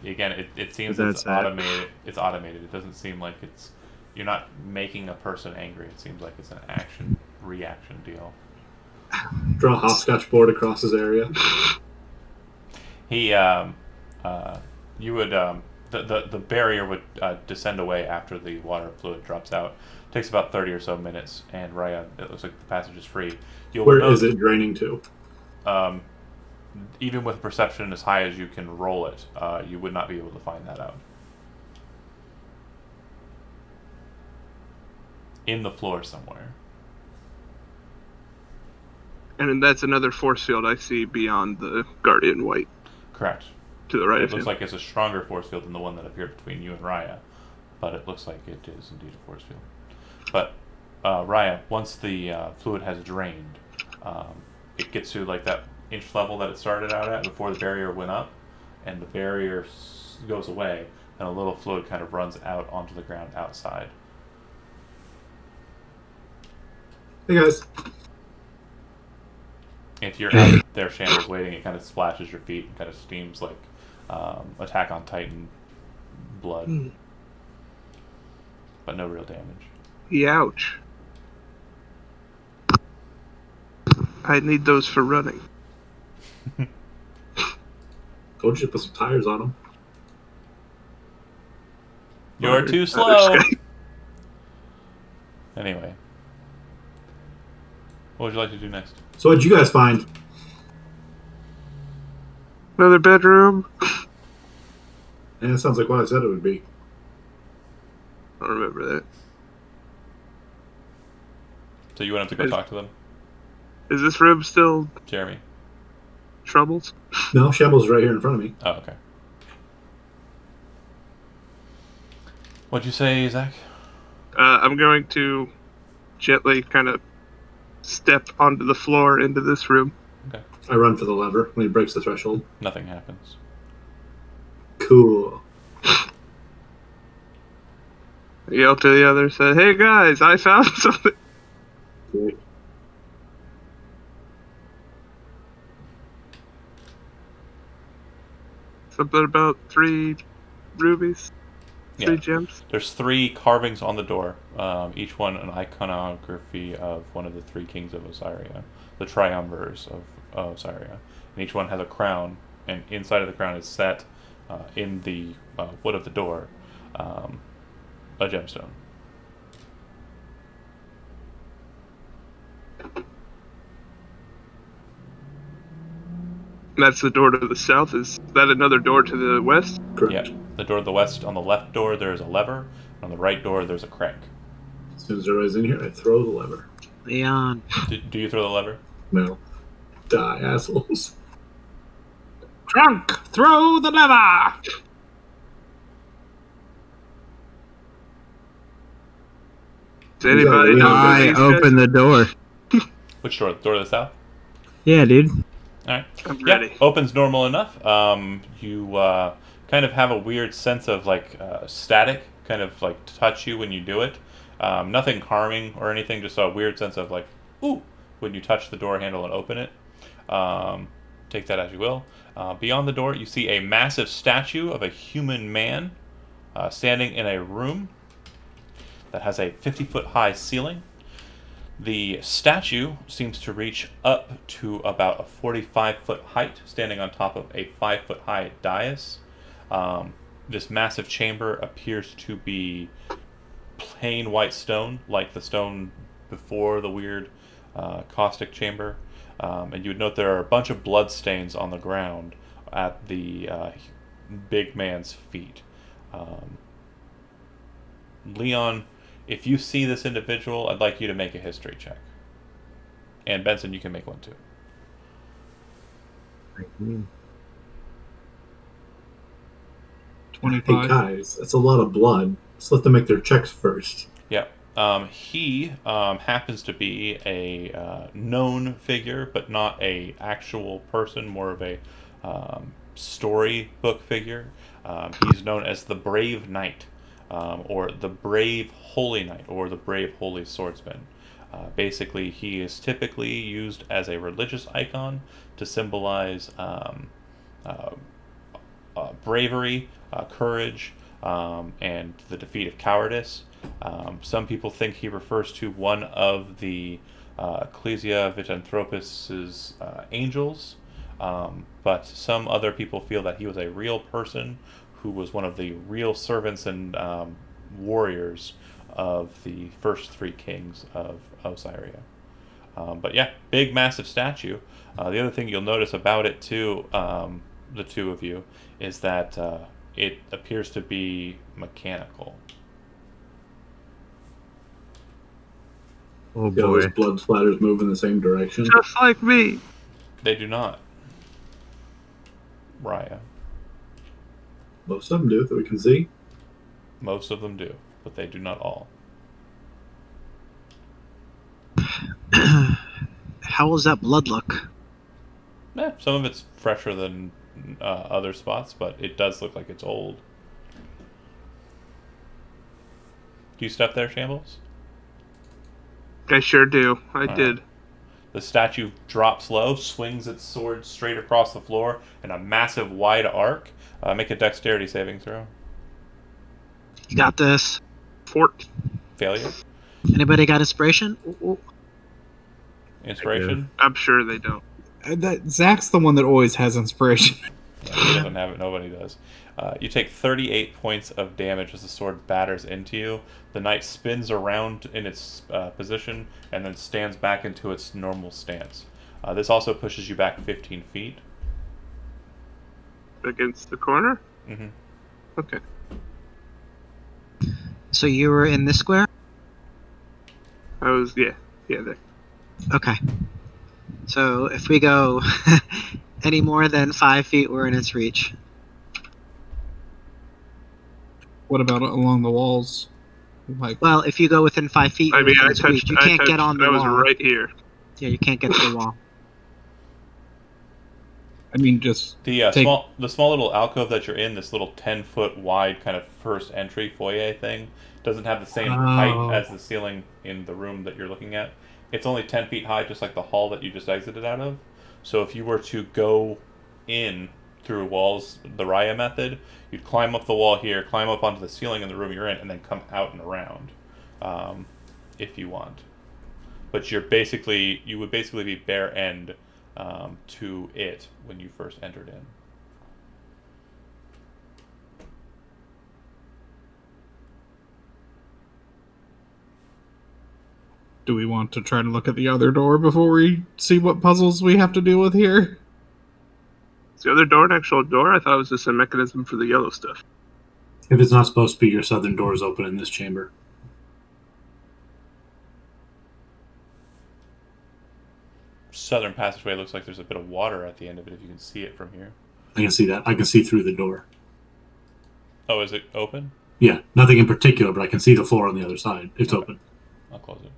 seems But it's that's it. automated. It's automated. It doesn't seem like you're not making a person angry. It seems like it's an action reaction deal. Draw a hopscotch board across his area. He you would the barrier would descend away after the water fluid drops out. Takes about 30 or so minutes, and Raya, it looks like the passage is free. You'll Where note, is it draining to? Even with perception as high as you can roll it, you would not be able to find that out. In the floor somewhere. And that's another force field I see beyond the Guardian White Correct. to the right It of looks him. like it's a stronger force field than the one that appeared between you and Raya, but it looks like it is indeed a force field. But Raya, once the fluid has drained, it gets to like that inch level that it started out at before the barrier went up, and the barrier goes away, and a little fluid kind of runs out onto the ground outside. Hey guys. If you're out there, Shambles waiting, it kind of splashes your feet and kind of steams like Attack on Titan blood, but no real damage. Ouch. I need those for running. Told you to put some tires on them. You're too Other slow. sky. Anyway, what would you like to do next? So what'd you guys find? Another bedroom. And it sounds like what I said it would be. I don't remember that. So you went up to go talk to them, Is this room still Jeremy? troubled? No, Shambles is right here in front of me. Oh, okay. What'd you say, Zach? I'm going to gently kind of step onto the floor into this room. I run for the lever when he breaks the threshold. Nothing happens. Cool. Yell to the others, say, "Hey guys, I found something." Great. Something about 3 rubies, 3 Yeah. gems. There's 3 carvings on the door, each one an iconography of one of the 3 kings of Osiria, the triumvirs of Osiria. And each one has a crown, and inside of the crown is set, in the wood of the door, a gemstone. That's the door to the south. Is that another door to the west? Correct. Yeah, the door to the west, on the left door there is a lever, and on the right door there's a crank. As soon as everybody's in here, I throw the lever. Leon. Do you throw the lever? No. Die, assholes. Drunk, throw the lever. Does anybody Yeah, know who I these open guys- the door. Which door? The door to the south? Yeah, dude. All right. I'm Yeah, ready. opens normal enough. You kind of have a weird sense of like static, kind of like touch you when you do it. Nothing harming or anything, just a weird sense of like, ooh, when you touch the door handle and open it. Take that as you will. Beyond the door, you see a massive statue of a human man standing in a room that has a 50-foot high ceiling. The statue seems to reach up to about a 45-foot height, standing on top of a 5-foot high dais. This massive chamber appears to be plain white stone, like the stone before the weird caustic chamber. And you would note there are a bunch of blood stains on the ground at the big man's feet. Leon, if you see this individual, I'd like you to make a history check. And Benson, you can make one too. Hey 25. guys, that's a lot of blood. Let's let them make their checks first. Yeah. He happens to be a known figure, but not a actual person, more of a storybook figure. He's known as the Brave Knight, or the Brave Holy Knight, or the Brave Holy Swordsman. Basically, he is typically used as a religious icon to symbolize bravery, courage, and the defeat of cowardice. Some people think he refers to one of the Ecclesia Vitanthropus' angels, but some other people feel that he was a real person who was one of the real servants and warriors of the first three kings of Osiria. But yeah, big, massive statue. The other thing you'll notice about it too, the two of you, is that it appears to be mechanical. Oh See how those boy. blood splatters move in the same direction? Just like me. They do not. Raya. Most of them do, that we can see. Most of them do, but they do not all. How does that blood look? Some of it's fresher than other spots, but it does look like it's old. Do you step there, Shambles? I sure do. I All did. right. The statue drops low, swings its sword straight across the floor in a massive wide arc. Make a dexterity saving throw. You got this. Fort. Failure. Anybody got inspiration? Ooh. Inspiration. I'm sure they don't. That Zach's the one that always has inspiration. Yeah, he doesn't have it. Nobody does. You take 38 points of damage as the sword batters into you. The knight spins around in its position and then stands back into its normal stance. This also pushes you back 15 feet. Against the corner? Mm-hmm. Okay. So you were in this square? I was, yeah, there. Okay. So if we go any more than 5 feet, we're in its reach. What about along the walls? Like, Well, if you go within 5 feet, I you're mean, within I its reach. touched, You I can't touched, get on the I was wall. right here. Yeah, you can't get to the wall. I mean, just The Take- small little alcove that you're in, this little 10-foot wide kind of first entry foyer thing, doesn't have the same height as the ceiling in the room that you're looking at. It's only 10 feet high, just like the hall that you just exited out of. So if you were to go in through walls the Raya method, you'd climb up the wall here, climb up onto the ceiling in the room you're in, and then come out and around, if you want. But you would basically be bare end to it when you first entered in. do we want to try to look at the other door before we see what puzzles we have to deal with here? Is the other door an actual door? I thought it was just a mechanism for the yellow stuff. If it's not supposed to be, your southern door is open in this chamber. Southern passageway looks like there's a bit of water at the end of it if you can see it from here. I can see that. I can see through the door. Oh, is it open? Yeah, nothing in particular, but I can see the floor on the other side. It's open. I'll close it.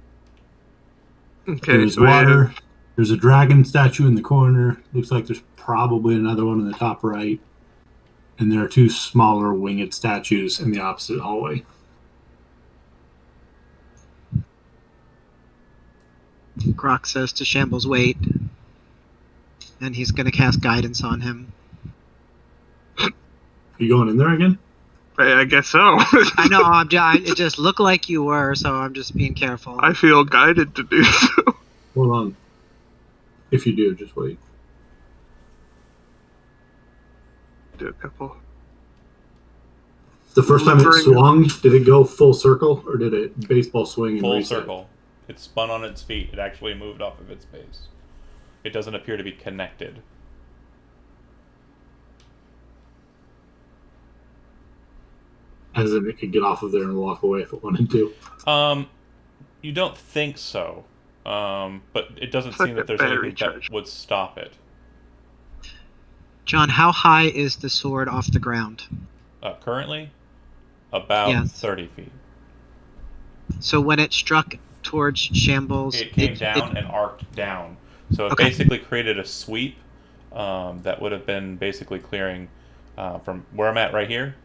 Okay, There's so we water. have There's a dragon statue in the corner. Looks like there's probably another one in the top right. And there are 2 smaller winged statues in the opposite hallway. Grok says to Shambles, wait. And he's going to cast guidance on him. Are you going in there again? I guess so. I know, it just looked like you were, so I'm just being careful. I feel guided to do so. Hold on. If you do, just wait. Do a couple. The first time it Delivering- swung, did it go full circle or did it baseball swing and Full reset? circle. It spun on its feet. It actually moved off of its base. It doesn't appear to be connected. As in it could get off of there and walk away if it wanted to. You don't think so. But it doesn't It's like seem that a there's battery anything that charge. would stop it. John, how high is the sword off the ground? Currently, about Yes. 30 feet. So when it struck towards Shambles, It came down and arced down. So it Okay. basically created a sweep that would have been basically clearing from where I'm at right here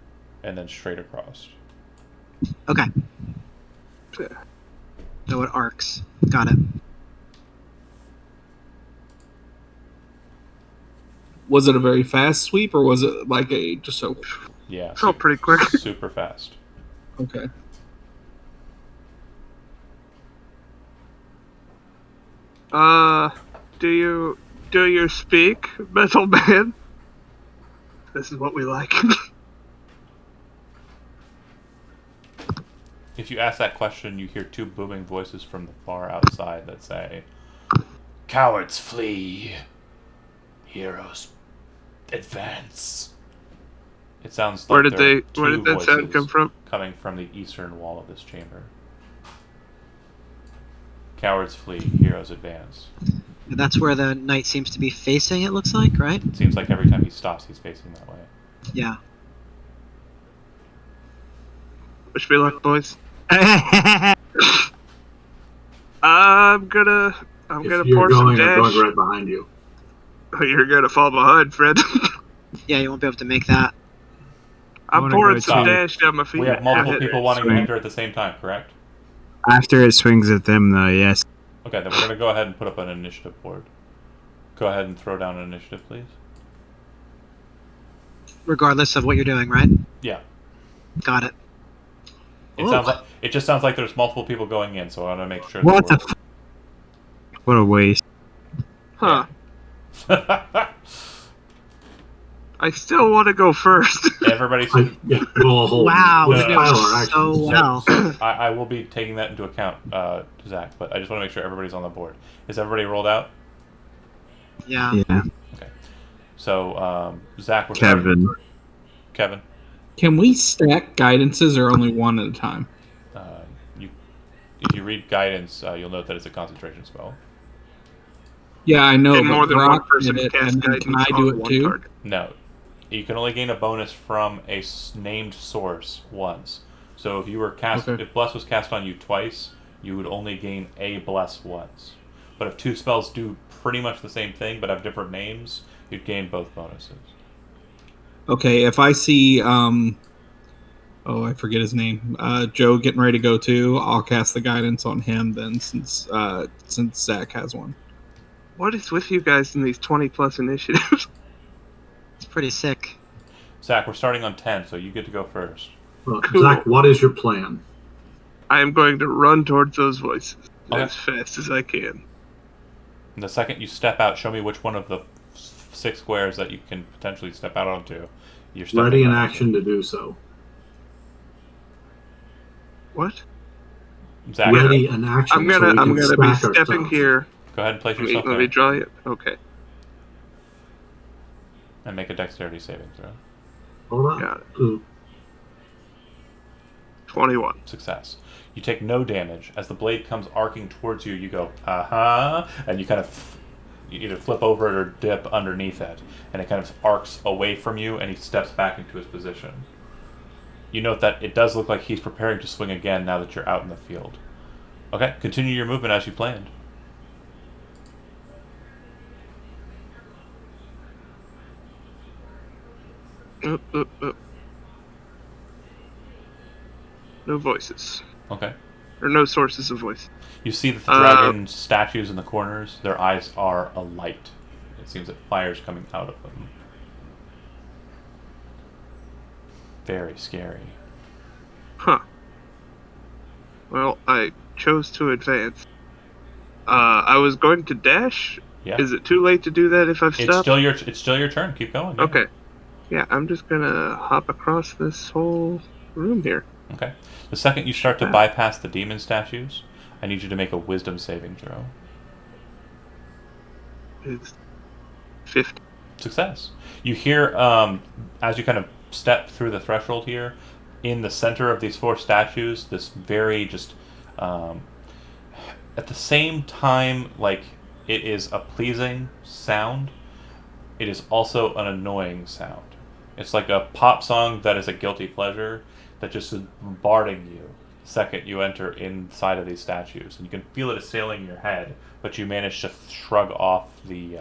and then straight across. Okay. Yeah. So it arcs. Got it. Was it a very fast sweep, or was it like a just a? Yeah. Felt pretty quick. Super fast. Okay. Do you speak, Metal Man? This is what we like. If you ask that question, you hear 2 booming voices from the far outside that say, "Cowards flee. Heroes advance." It sounds like Where did there are where 2 did that sound voices come from? coming from the eastern wall of this chamber. Cowards flee, heroes advance. And that's where the knight seems to be facing, it looks like, right? It seems like every time he stops, he's facing that way. Yeah. Wish me luck, boys. That's I'm gonna If you're pour some going, I'm dash. going right behind you. You're gonna fall behind, Fred. Yeah, you won't be able to make that. I'm wanna pouring go some to- dash down my feet. We have multiple Yeah. people wanting to Swing. enter at the same time, correct? After it swings at them, though, yes. Okay, then we're going to go ahead and put up an initiative board. Go ahead and throw down an initiative, please. Regardless of what you're doing, right? Yeah. Got it. It just sounds like there's multiple people going in, so I want to make sure. What the that What a waste. Huh. we're- I still want to go first. Everybody, Yeah, we'll hold. Wow, We'll you did pile our so actions. well. I will be taking that into account, Zach, but I just want to make sure everybody's on the board. Is everybody rolled out? Yeah. Yeah. So, Zach, we're Kevin. starting. Kevin. Can we stack guidances or only one at a time? If you read guidance, you'll note that it's a concentration spell. Yeah, I know, And but more than one Brock person did it, cast and then guidance can I do on it one too? target. No. You can only gain a bonus from a named source once. So if you were cast, Okay. if Bless was cast on you twice, you would only gain a Bless once. But if 2 spells do pretty much the same thing but have different names, you'd gain both bonuses. Okay, if I see, oh, I forget his name, Joe getting ready to go too, I'll cast the guidance on him then, since Zach has one. What is with you guys in these 20+ initiatives? It's pretty sick. Zach, we're starting on 10, so you get to go first. Well, Cool. Zach, what is your plan? I am going to run towards those voices Okay. as fast as I can. And the second you step out, show me which one of the 6 squares that you can potentially step out onto. You're stepping Ready in out onto. action to do so. What? Zach, Ready in action. I'm so gonna we I'm can gonna be stack our stepping stuff. here. go ahead and place Let me, yourself let me there draw it. Okay. and make a dexterity saving throw. Hold on. Got it. Ooh, 21. Success. You take no damage. As the blade comes arcing towards you, you go, uh-huh, and you kind of you either flip over it or dip underneath it, and it kind of arcs away from you, and he steps back into his position. You note that it does look like he's preparing to swing again now that you're out in the field. Okay, continue your movement as you planned. Up. No voices. Okay. Or no sources of voice. You see that the dragon statues in the corners, their eyes are alight. It seems that fire's coming out of them. Very scary. Huh. Well, I chose to advance. I was going to dash. Yeah. Is it too late to do that if I've stopped? It's still your turn. Keep going. Yeah. Okay. Yeah, I'm just gonna hop across this whole room here. Okay. The second you start to bypass the demon statues, I need you to make a wisdom saving throw. It's 50. Success. You hear, as you kind of step through the threshold here, in the center of these 4 statues, this very just, at the same time, like, it is a pleasing sound, it is also an annoying sound. It's like a pop song that is a guilty pleasure that just is bombarding you the second you enter inside of these statues. And you can feel it assailing your head, but you manage to shrug off the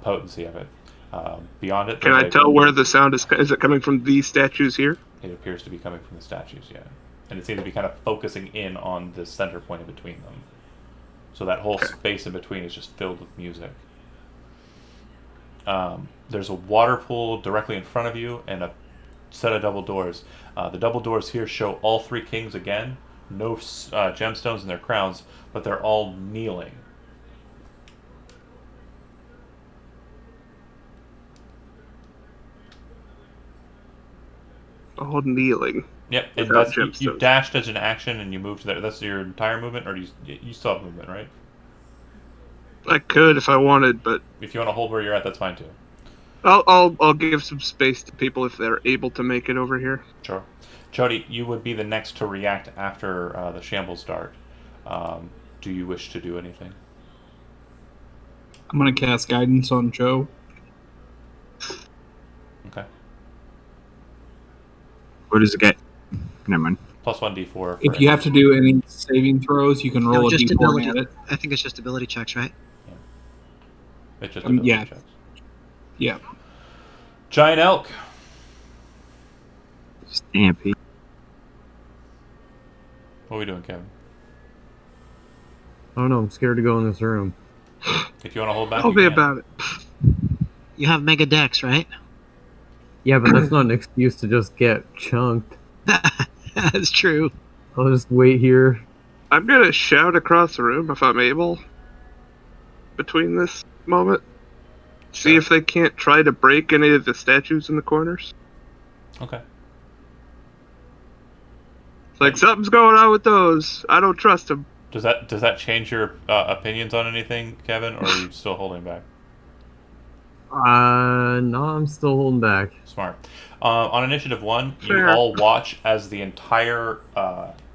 potency of it. Beyond it, Can I tell where the sound is? Is it coming from these statues here? It appears to be coming from the statues, yeah. And it seems to be kind of focusing in on the center point in between them. So that whole space in between is just filled with music. There's a water pool directly in front of you and a set of double doors. The double doors here show all 3 kings again. No gemstones in their crowns, but they're all kneeling. All kneeling. Yep, and Without that's, you gemstones. dashed as an action and you moved to there. That's your entire movement, or do you still have movement, right? I could if I wanted, but If you want to hold where you're at, that's fine too. I'll give some space to people if they're able to make it over here. Sure. Jody, you would be the next to react after the shambles start. Do you wish to do anything? I'm going to cast guidance on Joe. Okay. What does it get? Never mind. Plus 1d4. For If you have to do any saving throws, you can roll No, a just d4 ability. at it. I think it's just ability checks, right? It's just ability yeah. checks. Yeah. Giant elk. Stampy. What are we doing, Kevin? I don't know. I'm scared to go in this room. If you want to hold back, Tell you me can. about it. You have Mega Dex, right? Yeah, but that's not an excuse to just get chunked. That's true. I'll just wait here. I'm gonna shout across the room if I'm able. Between this moment, see Sure. if they can't try to break any of the statues in the corners. Okay. It's like something's going on with those. I don't trust them. Does that change your opinions on anything, Kevin, or are you still holding back? No, I'm still holding back. Smart. On initiative 1, you Fair. all watch as the entire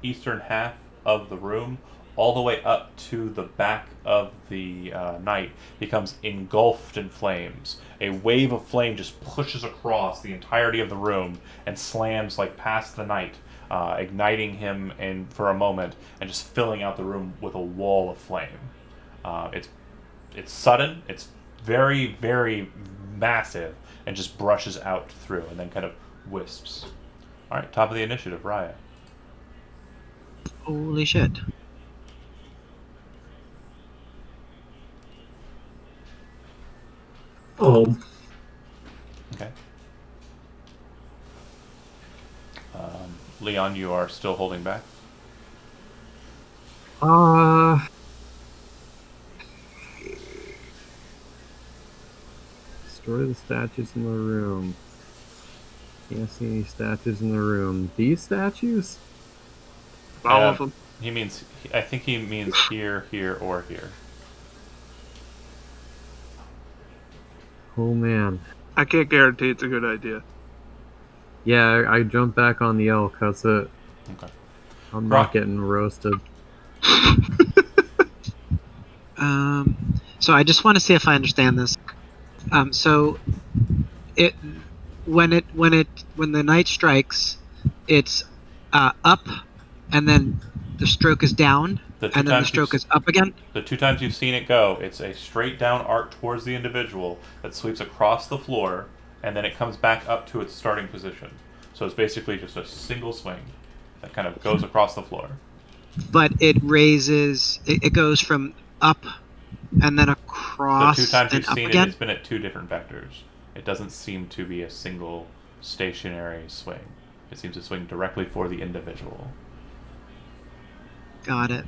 eastern half of the room, all the way up to the back of the knight, becomes engulfed in flames. A wave of flame just pushes across the entirety of the room and slams like past the knight, igniting him for a moment and just filling out the room with a wall of flame. It's sudden. It's very, very massive and just brushes out through and then kind of wisps. All right, top of the initiative, Raya. Holy shit. Oh, Okay. Leon, you are still holding back. Destroy the statues in the room. Can't see any statues in the room. These statues? All of them. I think he means here, here, or here. Oh man. I can't guarantee it's a good idea. Yeah, I jumped back on the elk. That's it. Okay. I'm Right. not getting roasted. So I just want to see if I understand this. So it when the night strikes, it's up, and then the stroke is down, and then the stroke is up again. The 2 times you've seen it go, it's a straight down arc towards the individual that sweeps across the floor and then it comes back up to its starting position. So it's basically just a single swing that kind of goes across the floor. But it raises. It goes from up and then across The 2 times and you've up seen again. it's been at 2 different vectors. It doesn't seem to be a single stationary swing. It seems to swing directly for the individual. Got it.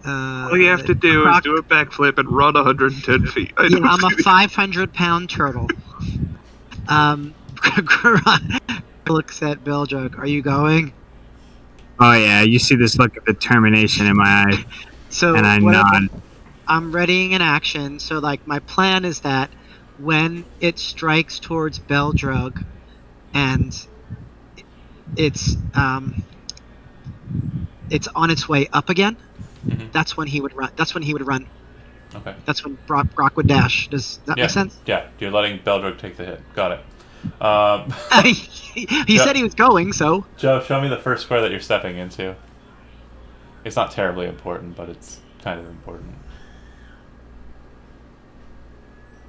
All you have to do is do a backflip and run 110 feet. Yeah, I'm a 500-pound turtle. Looks at Beldrug. Are you going? Oh yeah, you see this look of determination in my eye, So and I what nod. I'm readying an action. So like my plan is that when it strikes towards Beldrug, and it's on its way up again. Mm-hmm. That's when he would run. Okay. That's when Brock would dash. Does that make sense? Yeah, you're letting Beldrug take the hit. Got it. He said he was going, so. Joe, show me the first square that you're stepping into. It's not terribly important, but it's kind of important.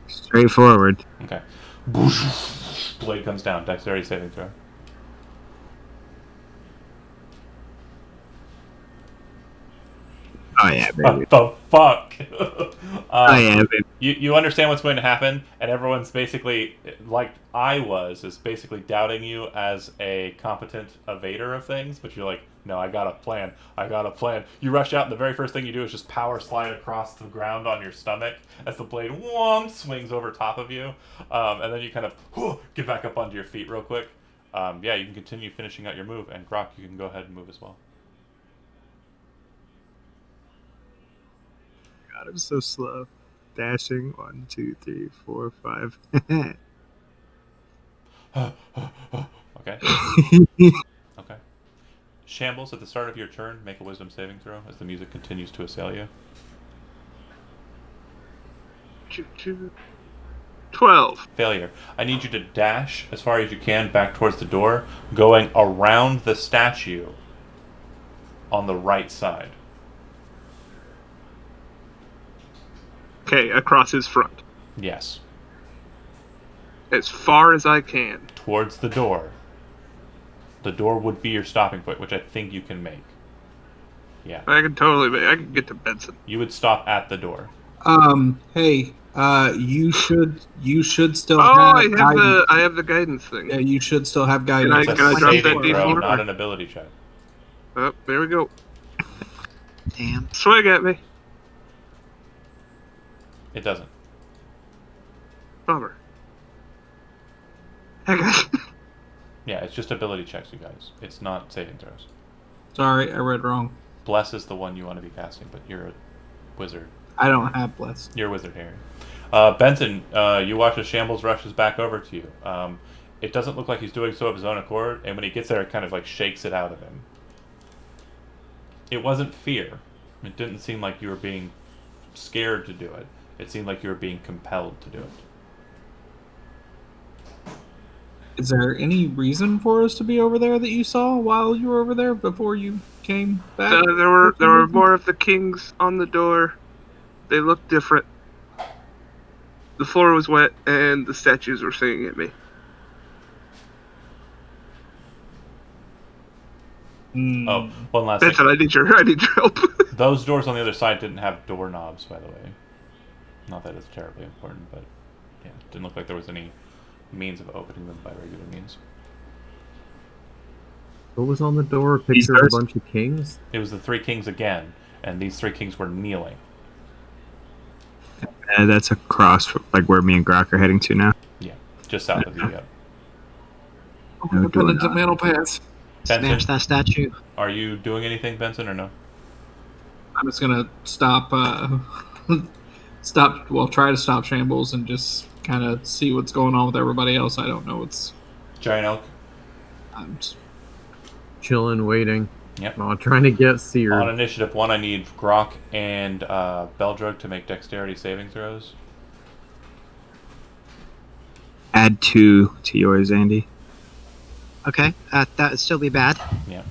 Straightforward. Okay. Blade comes down. Dexterity saving throw. Oh yeah, baby. What the fuck? Oh yeah, baby. You understand what's going to happen, and everyone's basically, like I was, is basically doubting you as a competent evader of things, but you're like, no, I got a plan. You rush out, and the very first thing you do is just power slide across the ground on your stomach as the blade swings over top of you, and then you kind of get back up onto your feet real quick. Yeah, you can continue finishing out your move, and Grok, you can go ahead and move as well. God, I'm so slow. Dashing 1, 2, 3, 4, 5. Okay. Okay. Shambles, at the start of your turn, make a wisdom saving throw as the music continues to assail you. 12. Failure. I need you to dash as far as you can back towards the door, going around the statue on the right side. Okay, across his front. Yes. As far as I can. Towards the door. The door would be your stopping point, which I think you can make. Yeah. I can get to Benson. You would stop at the door. Hey, you should still Oh, have guidance. I have the guidance thing. Yeah, you should still have guidance. It's Can I a drop saving that throw, D4? not an ability check. Oh, there we go. Damn. Swing at me. It doesn't. Bummer. Hey guys. Yeah, it's just ability checks, you guys. It's not saving throws. Sorry, I read wrong. Bless is the one you want to be casting, but you're a wizard. I don't have blessed. You're a wizard, Harry. Benson, you watch as Shambles rushes back over to you. It doesn't look like he's doing so of his own accord, and when he gets there, it kind of like shakes it out of him. It wasn't fear. It didn't seem like you were being scared to do it. It seemed like you were being compelled to do it. Is there any reason for us to be over there that you saw while you were over there before you came back? There were more of the kings on the door. They looked different. The floor was wet, and the statues were singing at me. Oh, one last thing. Benson, I need your help. Those doors on the other side didn't have doorknobs, by the way. Not that it's terribly important, but yeah, it didn't look like there was any means of opening them by regular means. What was on the door? A picture of a bunch of kings? It was the 3 kings again, and these 3 kings were kneeling. That's across from, like where me and Grok are heading to now. Yeah, just south of you. Yep. Open into mantle pass. Smash Benson, that statue. are you doing anything, Benson, or no? I'm just gonna stop. Try to stop Shambles and just kind of see what's going on with everybody else. I don't know what's. Giant Elk? I'm just, Chilling, waiting. Yep. Well, trying to get seared. On initiative 1, I need Grok and Beldrug to make dexterity saving throws. Add 2 to yours, Andy. Okay, that would still be bad. Yeah.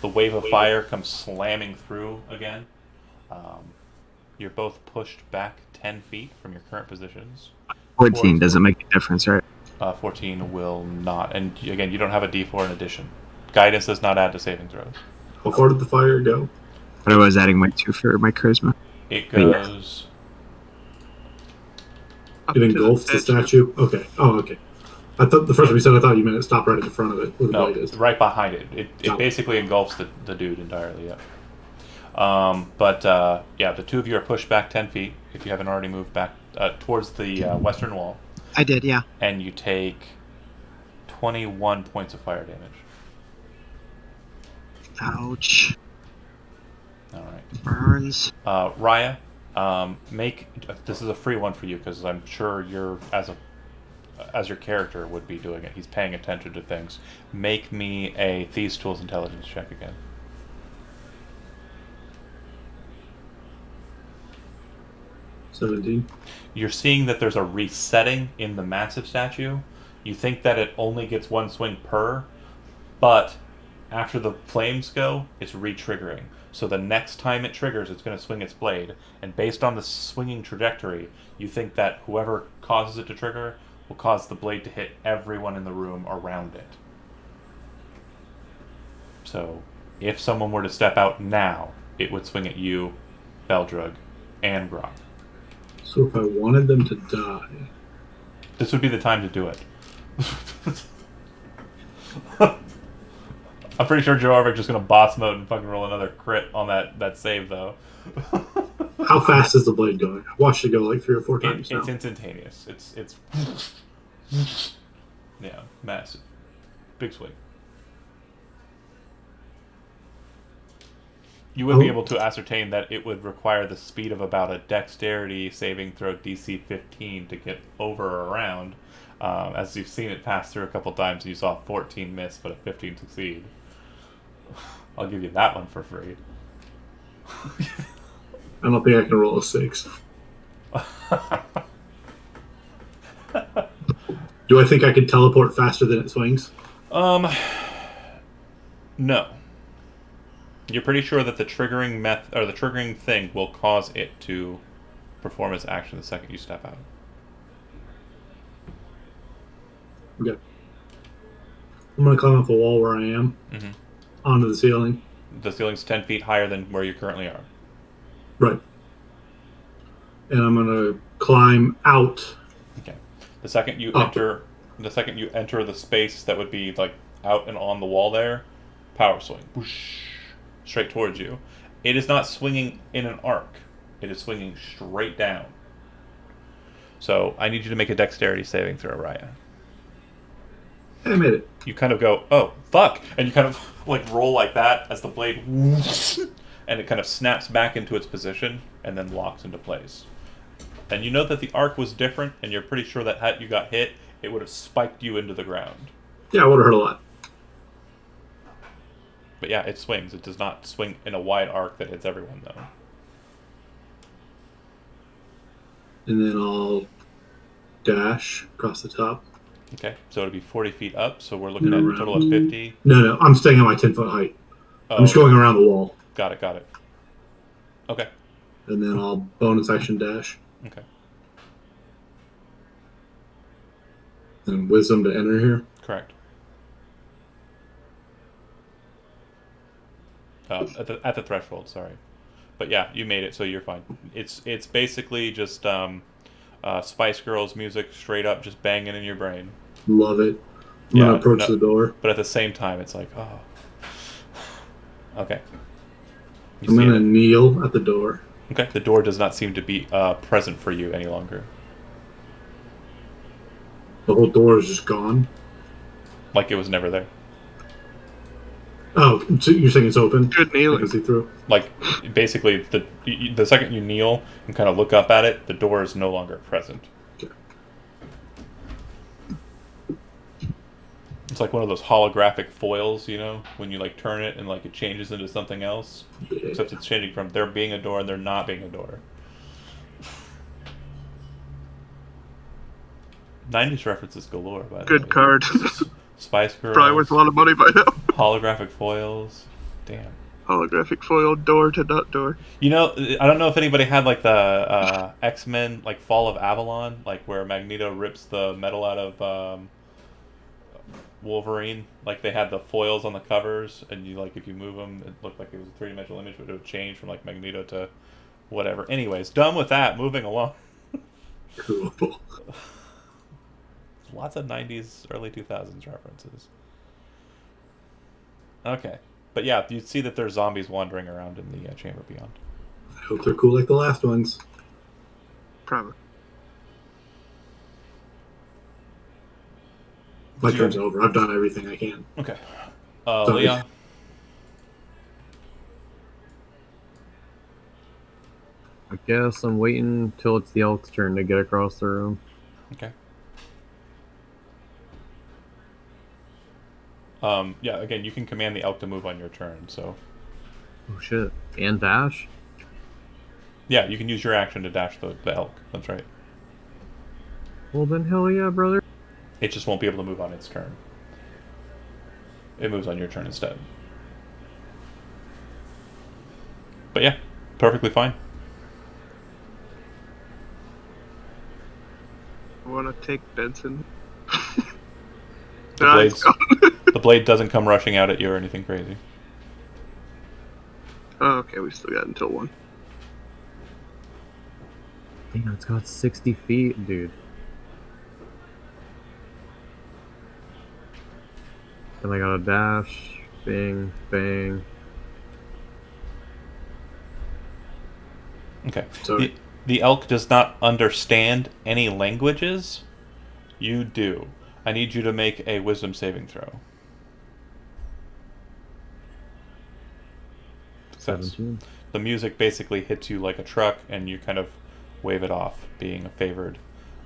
The wave of fire comes slamming through again. You're both pushed back 10 feet from your current positions. 14 doesn't make a difference, right? 14 will not. And again, you don't have a D4 in addition. Guidance does not add to saving throws. How far did the fire go? But I was adding my 2 for my charisma. It goes... It engulfs the statue? Okay. Oh, okay. I thought the first time you said, I thought you meant it stopped right at the front of it, where the blade is. Right behind it. It basically engulfs the dude entirely, yeah. The two of you are pushed back 10 feet, if you haven't already moved back towards the western wall. I did, yeah. And you take 21 points of fire damage. Ouch. All right. Burns. Raya, this is a free one for you because I'm sure you're as your character would be doing it. He's paying attention to things. Make me a Thieves' Tools intelligence check again. $17. You're seeing that there's a resetting in the massive statue. You think that it only gets one swing per, but after the flames go, it's re-triggering. So the next time it triggers, it's going to swing its blade. And based on the swinging trajectory, you think that whoever causes it to trigger will cause the blade to hit everyone in the room around it. So if someone were to step out now, it would swing at you, Beldrug, and Grok. So if I wanted them to die... This would be the time to do it. I'm pretty sure Joe Arvik just going to boss mode and fucking roll another crit on that save, though. How fast is the blade going? I watched it go like 3 or 4 times now. It's instantaneous. It's yeah, massive. Big swing. You would be able to ascertain that it would require the speed of about a dexterity saving throw DC 15 to get over or around. As you've seen it pass through a couple times, you saw 14 miss, but a 15 succeed. I'll give you that one for free. I don't think I can roll a 6. Do I think I can teleport faster than it swings? No. You're pretty sure that the triggering thing will cause it to perform its action the second you step out. Okay. I'm going to climb up a wall where I am, onto the ceiling. The ceiling's 10 feet higher than where you currently are. Right. And I'm going to climb out. Okay. The second you enter the space that would be like out and on the wall there, power swing. Whoosh, straight towards you. It is not swinging in an arc. It is swinging straight down. So I need you to make a dexterity saving throw, Raya. I made it. You kind of go, oh, fuck! And you kind of like roll like that as the blade whoosh, and it kind of snaps back into its position and then locks into place. And you know that the arc was different, and you're pretty sure that had you got hit, it would have spiked you into the ground. Yeah, I would have hurt a lot. But yeah, it swings. It does not swing in a wide arc that hits everyone, though. And then I'll dash across the top. Okay, so it'll be 40 feet up, so we're looking at a total of 50. No, I'm staying at my 10-foot height. I'm just going around the wall. Got it. Okay. And then I'll bonus action dash. Okay. And wisdom to enter here. Correct. At the threshold, sorry. But yeah, you made it, so you're fine. It's basically just Spice Girls music straight up just banging in your brain. Love it. I'm going to approach the door. But at the same time, it's like, oh. Okay. I'm going to kneel at the door. Okay, the door does not seem to be present for you any longer. The whole door is just gone? Like it was never there. Oh, so you're saying it's open? Good kneeling. I can see through? Like, basically, the second you kneel and kind of look up at it, the door is no longer present. Okay. It's like one of those holographic foils, you know, when you like turn it and like it changes into something else. Yeah. Except it's changing from there being a door and there not being a door. 90s references galore, by the way. Good card. Spice Girls. Probably worth a lot of money by now. Holographic foils. Damn. Holographic foil door to nut door. You know, I don't know if anybody had like the X-Men like Fall of Avalon, like where Magneto rips the metal out of Wolverine. Like they had the foils on the covers, and you like if you move them, it looked like it was a three-dimensional image, but it would change from like Magneto to whatever. Anyways, done with that. Moving along. Cool. Lots of 90s, early 2000s references. Okay. But yeah, you see that there's zombies wandering around in the chamber beyond. I hope they're cool like the last ones. Probably. My turn's over. I've done everything I can. Okay. Sorry. Leon? I guess I'm waiting till it's the elk's turn to get across the room. Okay. Yeah, again, you can command the elk to move on your turn, so... Oh shit. And dash? Yeah, you can use your action to dash the elk. That's right. Well then hell yeah, brother. It just won't be able to move on its turn. It moves on your turn instead. But yeah, perfectly fine. I want to take Benson. The blade doesn't come rushing out at you or anything crazy. Oh, okay, we still got until 1. Damn, it's got 60 feet, dude. Then I got a dash. Bang, bang. Okay. Sorry. The elk does not understand any languages. You do. I need you to make a wisdom saving throw. 17. The music basically hits you like a truck, and you kind of wave it off, being a favored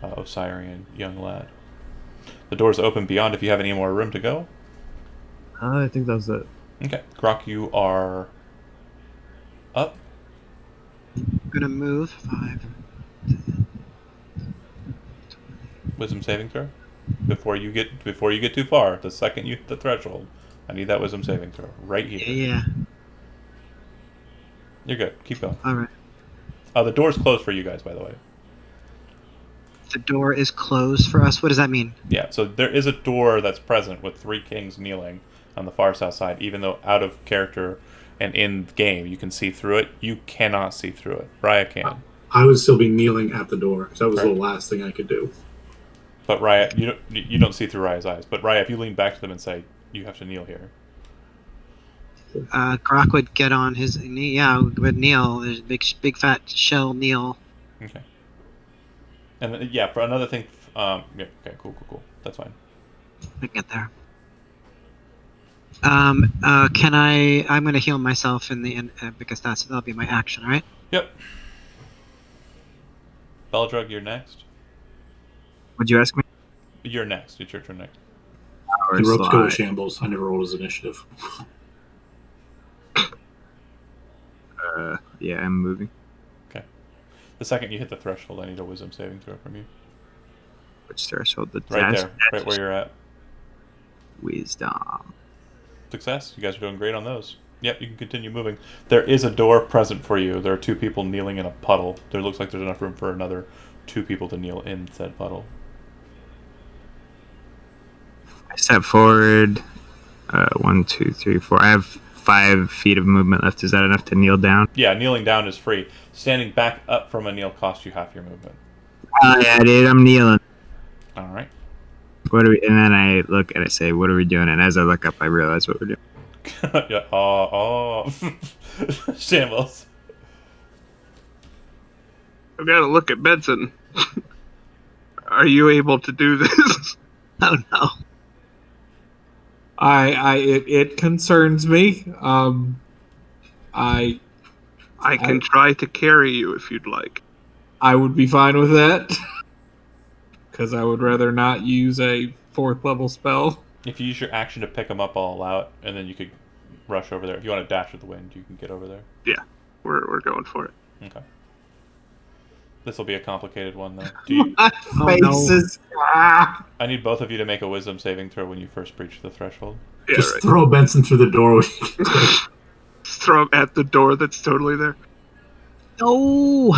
Osirian young lad. The doors open beyond if you have any more room to go. I think that's it. Okay. Grok, you are up. I'm gonna move 5. Wisdom saving throw. Before you get too far, the second you hit the threshold, I need that wisdom saving throw right here. Yeah. You're good. Keep going. All right. The door's closed for you guys, by the way. The door is closed for us. What does that mean? Yeah, so there is a door that's present with 3 kings kneeling on the far south side. Even though out of character and in game you can see through it, you cannot see through it. Raya can. I would still be kneeling at the door, because that was Right. the last thing I could do. But Raya, you don't see through Raya's eyes. But Raya, if you lean back to them and say, you have to kneel here. Grok would get on his knee. Yeah, would kneel. There's a big fat shell kneel. Okay. And then, yeah, for another thing, yeah, okay, cool. That's fine. I can get there. Can I? I'm gonna heal myself in the end because that'll be my action, right? Yep. Beldrug, you're next. Would you ask me? You're next. It's your turn next. The ropes go to shambles. I never rolled as initiative. Yeah, I'm moving. Okay. The second you hit the threshold, I need a wisdom saving throw from you. Which threshold? The Right dash- there, right where you're at. Wisdom. Success. You guys are doing great on those. Yep, you can continue moving. There is a door present for you. There are 2 people kneeling in a puddle. There looks like there's enough room for another 2 people to kneel in said puddle. I step forward. 1, 2, 3, 4. I have 5 feet of movement left. Is that enough to kneel down? Yeah, kneeling down is free. Standing back up from a kneel costs you half your movement. Oh yeah, dude, I'm kneeling. All right. What do we? And then I look and I say, "What are we doing?" And as I look up, I realize what we're doing. Yeah. Oh. Shambles. I've got to look at Benson. Are you able to do this? Oh no. It concerns me. I can try to carry you if you'd like. I would be fine with that. Because I would rather not use a 4th level spell. If you use your action to pick them up, I'll allow it, and then you could rush over there. If you want to dash with the wind, you can get over there. Yeah, we're going for it. Okay. This will be a complicated one, though. Do you, My face is... Ah. I need both of you to make a wisdom saving throw when you first breach the threshold. Yeah, Just right. throw Benson through the door. just throw him at the door that's totally there. No.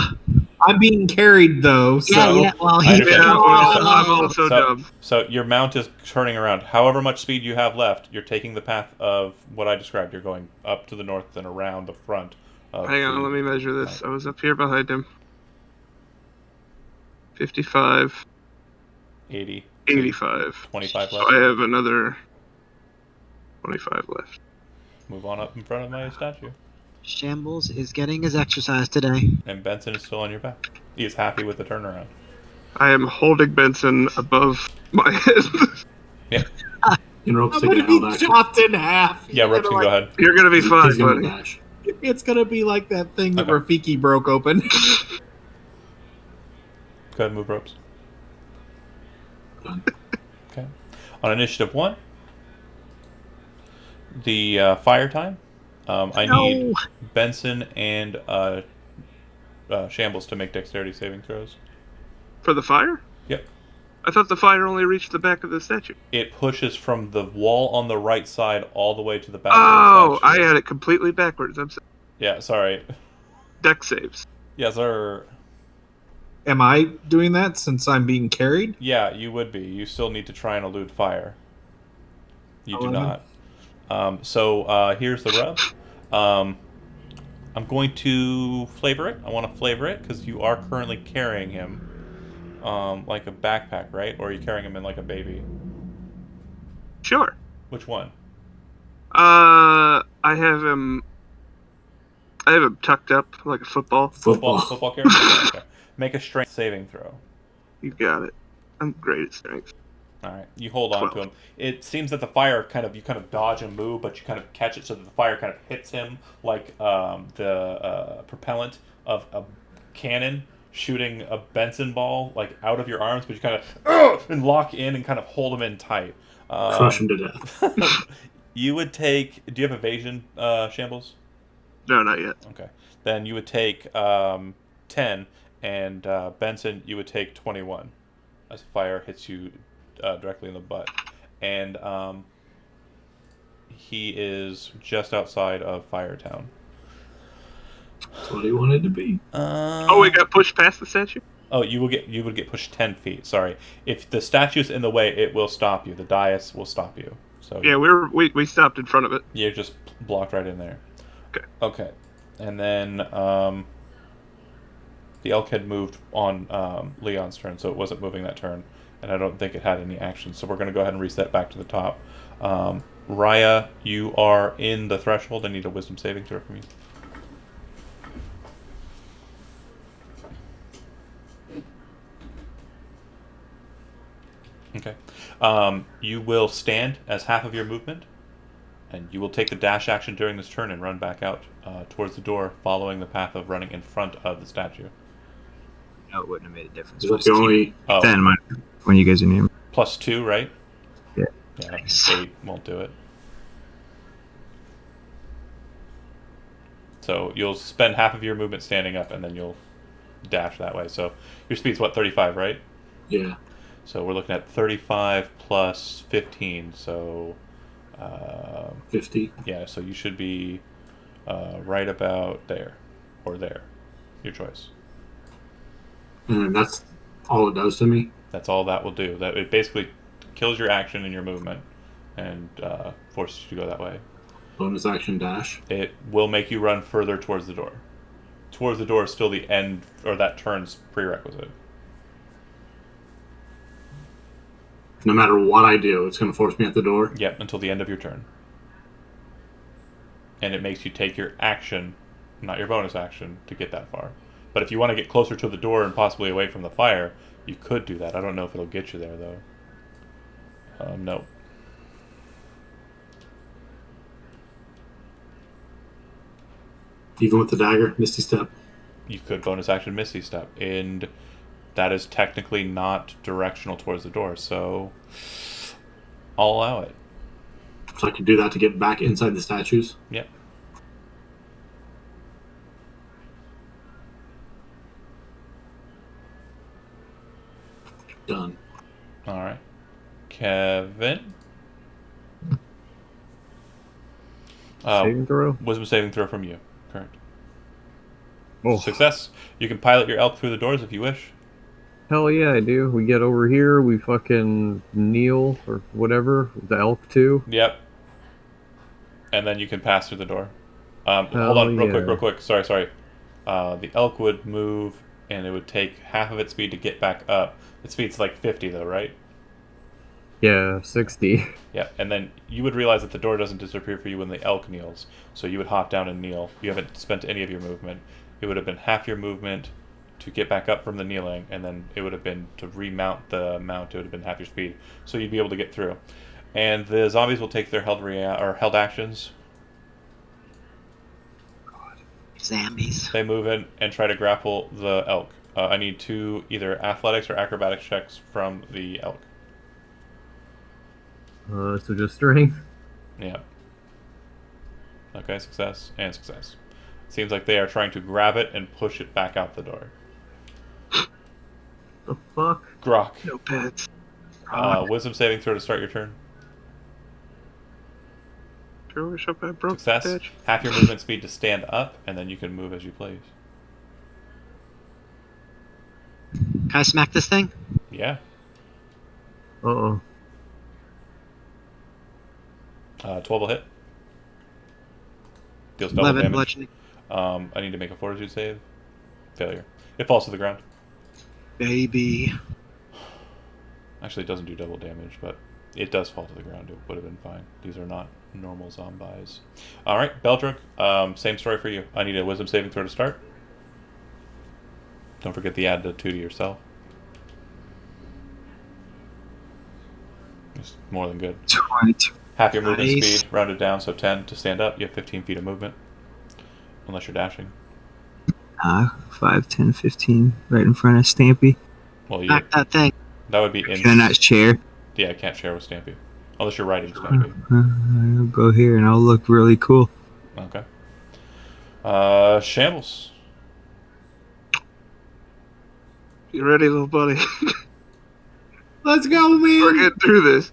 I'm being carried though, so Yeah. Well, I he. understand. Yeah, well, I'm Oh. also So, dumb. so your mount is turning around. However much speed you have left, you're taking the path of what I described. You're going up to the north and around the front. Hang on, let me measure this. I was up here behind him. 55, 80. 85. 25 So left. I have another 25 left. Move on up in front of my statue. Shambles is getting his exercise today. And Benson is still on your back. He is happy with the turnaround. I am holding Benson above my head. Yeah. And Rope's I'm taking gonna a held be action. chopped in half. Yeah, Rope's gonna go ahead. You're gonna be fine, He's gonna buddy. dash. It's gonna be like that thing that Okay. Rafiki broke open. Go ahead and move ropes. Done. Okay. On initiative 1, the fire time. I need Benson and Shambles to make dexterity saving throws. For the fire? Yep. I thought the fire only reached the back of the statue. It pushes from the wall on the right side all the way to the back Oh, of the I statue. had it completely backwards. I'm sorry. Yeah, sorry. Deck saves. Yes, sir. Am I doing that since I'm being carried? Yeah, you would be. You still need to try and elude fire. You do 11. not. So here's the rub. I'm going to flavor it. I want to flavor it because you are currently carrying him like a backpack, right? Or are you carrying him in like a baby? Sure. Which one? I have him tucked up like a football. Football carrier? Okay. Make a strength saving throw. You got it. I'm great at strength. All right, you hold on to him. It seems that the fire you kind of dodge and move, but you kind of catch it so that the fire kind of hits him like the propellant of a cannon shooting a Benson ball like out of your arms, but you kind of and lock in and kind of hold him in tight. Crush him to death. You would take. Do you have evasion, Shambles? No, not yet. Okay, then you would take 10, and Benson, you would take 21 as fire hits you directly in the butt. And he is just outside of Firetown. That's what he wanted to be. Oh, we got pushed past the statue? Oh, you would get pushed 10 feet. Sorry, if the statue's in the way, it will stop you. The dais will stop you. So Yeah, we stopped in front of it. you're just blocked right in there. Okay, and then the elk had moved on Leon's turn, so it wasn't moving that turn, and I don't think it had any action. So we're going to go ahead and reset back to the top. Raya, you are in the threshold. I need a wisdom saving throw from you. Okay. You will stand as half of your movement, and you will take the dash action during this turn and run back out towards the door, following the path of running in front of the statue. No, it wouldn't have made a difference. Is that the only? Oh, Then when you guys are near me. +2, right? Yeah. Yeah, 8 won't do it. So you'll spend half of your movement standing up, and then you'll dash that way. So your speed's what, 35, right? Yeah. So we're looking at 35 plus 15, so 50. yeah, so you should be right about there, or there. Your choice. And that's all it does to me. That's all that will do. That it basically kills your action and your movement, and forces you to go that way. Bonus action dash. It will make you run further towards the door. Towards the door is still the end, or that turn's prerequisite. No matter what I do, it's going to force me at the door. Yep, until the end of your turn. And it makes you take your action, not your bonus action, to get that far. But if you want to get closer to the door and possibly away from the fire, you could do that. I don't know if it'll get you there, though. No. Even with the dagger, Misty Step. You could bonus action Misty Step, and that is technically not directional towards the door, so I'll allow it. So I could do that to get back inside the statues. Yep. Done. All right. Kevin? Saving throw? Wisdom saving throw from you. Correct. Oh, Success. You can pilot your elk through the doors if you wish. hell yeah, I do. We get over here, we fucking kneel, or whatever, the elk too. Yep. And then you can pass through the door. Hold Hell on, real yeah. quick. Sorry. The elk would move, and it would take half of its speed to get back up. Its speed's like 50, though, right? Yeah, 60. Yeah, and then you would realize that the door doesn't disappear for you when the elk kneels. So you would hop down and kneel. You haven't spent any of your movement. It would have been half your movement to get back up from the kneeling, and then it would have been to remount the mount. It would have been half your speed, so you'd be able to get through. And the zombies will take their held actions. Zombies. They move in and try to grapple the elk. I need 2 either athletics or acrobatics checks from the elk. So just strength. Yeah. Okay, success and success. Seems like they are trying to grab it and push it back out the door. The fuck? Grok. No pets. Wisdom saving throw to start your turn. Sure wish I broke Success. the bitch. Half your movement speed to stand up, and then you can move as you please. Can I smack this thing? Yeah. Uh-oh. 12 will hit. Deals double 11 damage. bludgeoning. I need to make a fortitude save. Failure. It falls to the ground. Baby. Actually, it doesn't do double damage, but it does fall to the ground. It would have been fine. These are not normal zombies. Alright, Beldrick, same story for you. I need a wisdom saving throw to start. Don't forget the add the 2 to yourself. It's more than good. 22. Half your movement Nice. speed, rounded down, so 10 to stand up. You have 15 feet of movement. Unless you're dashing. 5, 10, 15. Right in front of Stampy. Well, Smack that thing. that would be Can I not share? Yeah, I can't share with Stampy. Unless you're riding Stampy. I'll go here and I'll look really cool. Okay. Shambles. You ready, little buddy? Let's go, man. We're getting through this.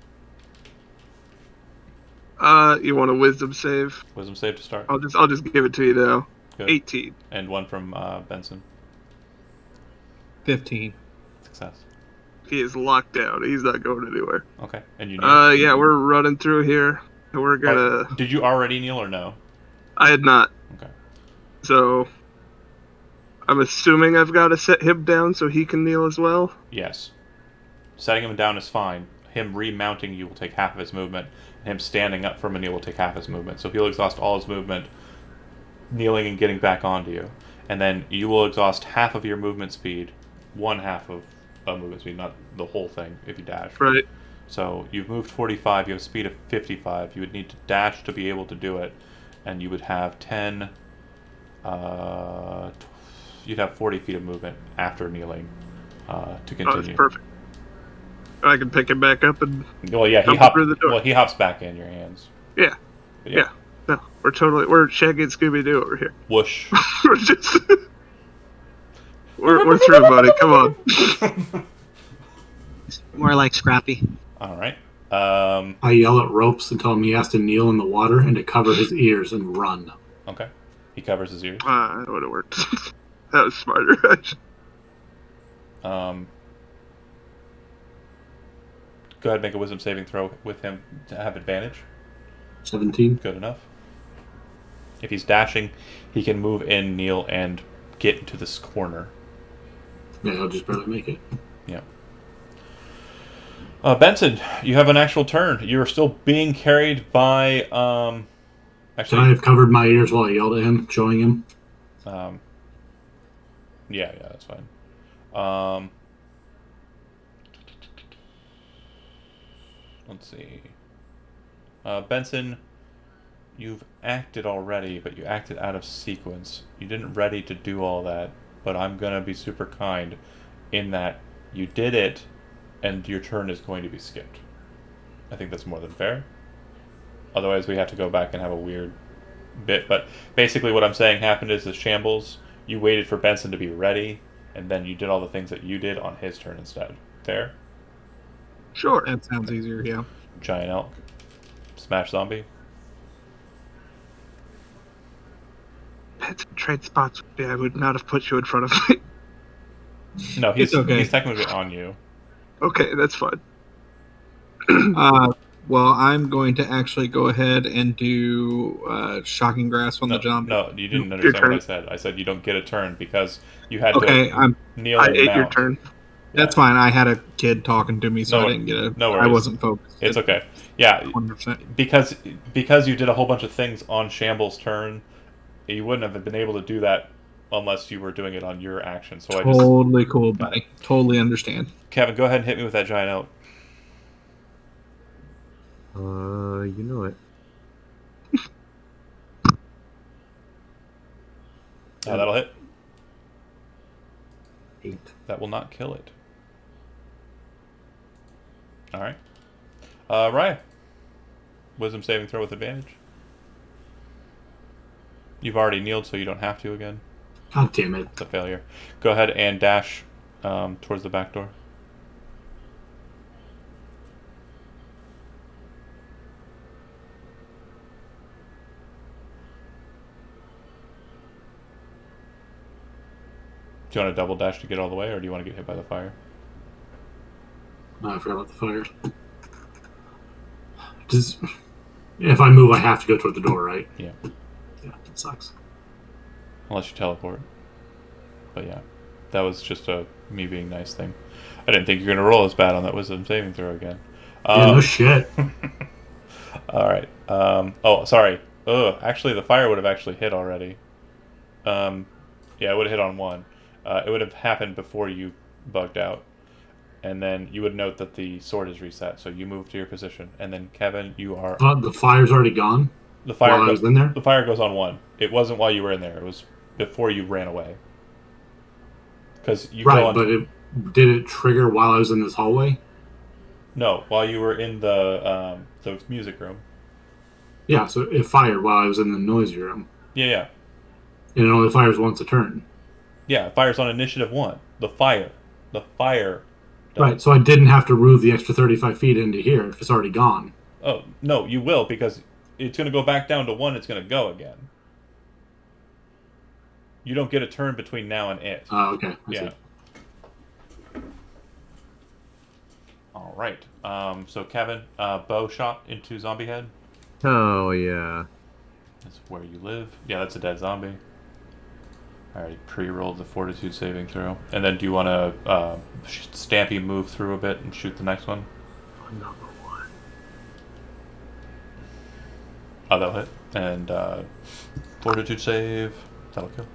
You want a wisdom save? Wisdom save to start. I'll just give it to you now. Good. 18. And one from Benson. 15. Success. He is locked down. He's not going anywhere. Okay. And you kneel. Yeah, we're running through here. And we're gonna. Oh, did you already kneel or no? I had not. Okay. So. I'm assuming I've got to set him down so he can kneel as well. Yes. Setting him down is fine. Him remounting you will take half of his movement. And him standing up from a kneel will take half his movement. So he'll exhaust all his movement kneeling and getting back onto you. And then you will exhaust half of your movement speed, one half of movement speed, not the whole thing if you dash. Right. So you've moved 45, you have a speed of 55. You would need to dash to be able to do it. And you would have 10... you'd have 40 feet of movement after kneeling to Oh, continue. that's perfect. I can pick him back up and. Well, yeah, Jump through the door. he hops back in your hands. Yeah. But Yeah. No, we're Shaggy and Scooby Doo over here. Whoosh. we're just. we're through, buddy. Come on. More like Scrappy. All right. I yell at Ropes and tell him he has to kneel in the water and to cover his ears and run. Okay. He covers his ears. That would have worked. That was smarter. Go ahead and make a wisdom saving throw with him to have advantage. 17. Good enough. If he's dashing, he can move in, kneel, and get into this corner. Yeah, I'll just barely make it. Yeah. Benson, you have an actual turn. You're still being carried by. Can I Actually, have covered my ears while I yelled at him, showing him? yeah, that's fine. Let's see. Benson, you've acted already, but you acted out of sequence. You didn't ready to do all that, but I'm gonna be super kind in that you did it, and your turn is going to be skipped. I think that's more than fair. Otherwise, we have to go back and have a weird bit. But basically, what I'm saying happened is the shambles. You waited for Benson to be ready, and then you did all the things that you did on his turn instead. Fair? Sure. That sounds easier, yeah. Giant elk. Smash zombie. had some trade spots with me, I would not have put you in front of me. No, It's okay. he's technically on you. Okay, that's fine. Well, I'm going to actually go ahead and do shocking grasp on the zombie. No, you didn't Your understand what I turn. said. I said you don't get a turn because you had Okay, to kneel I and ate mount. your turn. That's fine. I had a kid talking to me, so No, I didn't get a. no I worries. wasn't focused. It's okay. Yeah, 100%. because you did a whole bunch of things on Shamble's turn, you wouldn't have been able to do that unless you were doing it on your action. So Totally cool, buddy. Totally understand. Kevin, go ahead and hit me with that giant oak. You know it. That'll hit. 8. That will not kill it. All right. Ryan. Wisdom saving throw with advantage. You've already kneeled, so you don't have to again. God damn it. It's a failure. Go ahead and dash towards the back door. Do you want to double dash to get all the way, or do you want to get hit by the fire? I forgot about the fire. If I move, I have to go toward the door, right? Yeah. Yeah, that sucks. Unless you teleport. But yeah, that was just a me being nice thing. I didn't think you were going to roll as bad on that wisdom saving throw again. Yeah, no shit. All right. Oh, sorry. Actually, the fire would have actually hit already. Yeah, it would have hit on 1. It would have happened before you bugged out. And then you would note that the sword is reset, so you move to your position. And then, Kevin, you are... The fire's already gone? The fire while I was in there? The fire goes on 1. It wasn't while you were in there. It was before you ran away. Because you right, go on... but did it trigger while I was in this hallway? No, while you were in the music room. Yeah, so it fired while I was in the noisy room. Yeah. And it only fires once a turn. Yeah, it fires on initiative 1. The fire. Right, so I didn't have to move the extra 35 feet into here if it's already gone. Oh, no, you will, because it's going to go back down to 1, it's going to go again. You don't get a turn between now and it. Oh, okay. I Yeah. see. All right. So, Kevin, bow shot into zombie head. Oh, yeah. That's where you live. Yeah, that's a dead zombie. I already pre-rolled the fortitude saving throw. And then do you want to Stampy move through a bit and shoot the next one? Number 1. Oh, that'll hit. And fortitude save. That'll kill.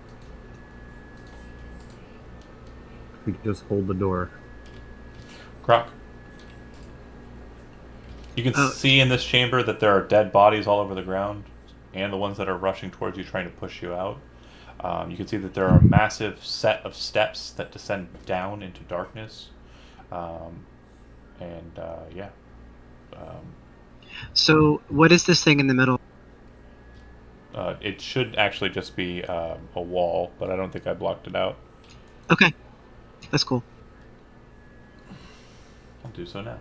We just hold the door. Croc. You can see in this chamber that there are dead bodies all over the ground, and the ones that are rushing towards you trying to push you out. You can see that there are a massive set of steps that descend down into darkness. Yeah. So, what is this thing in the middle? It should actually just be a wall, but I don't think I blocked it out. Okay, that's cool. I'll do so now.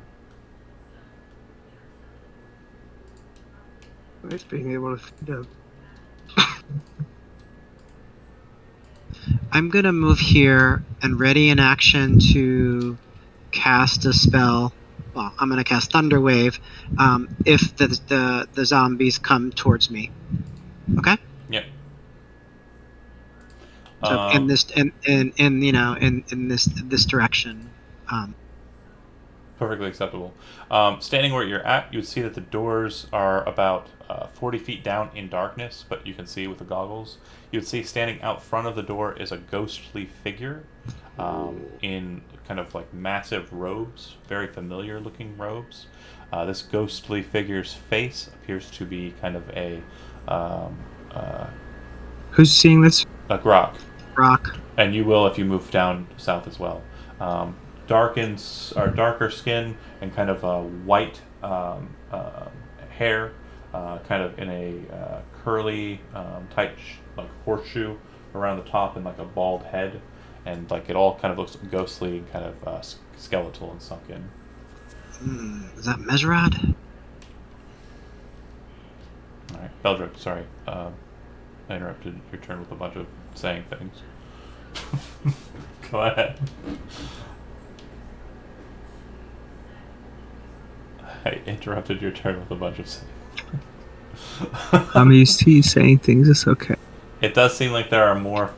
Nice being able to feed up. I'm gonna move here and ready in action to cast a spell. Well, I'm gonna cast Thunder Wave if the zombies come towards me. Okay. Yep. So in this in this direction. Perfectly acceptable. Standing where you're at, you would see that the doors are about 40 feet down in darkness, but you can see with the goggles. You would see standing out front of the door is a ghostly figure in kind of like massive robes, very familiar looking robes. This ghostly figure's face appears to be kind of a Who's seeing this? grok. Rock. And you will if you move down south as well. Darker skin and kind of a white hair, kind of in a curly, tight like horseshoe around the top, and like a bald head, and like it all kind of looks ghostly and kind of skeletal and sunken. Is that Mesrad? All right, Beldrick. Sorry. I interrupted your turn with a bunch of saying things. Go ahead. I interrupted your turn with a bunch of saying. I'm used to you saying things. It's okay. It does seem like there are more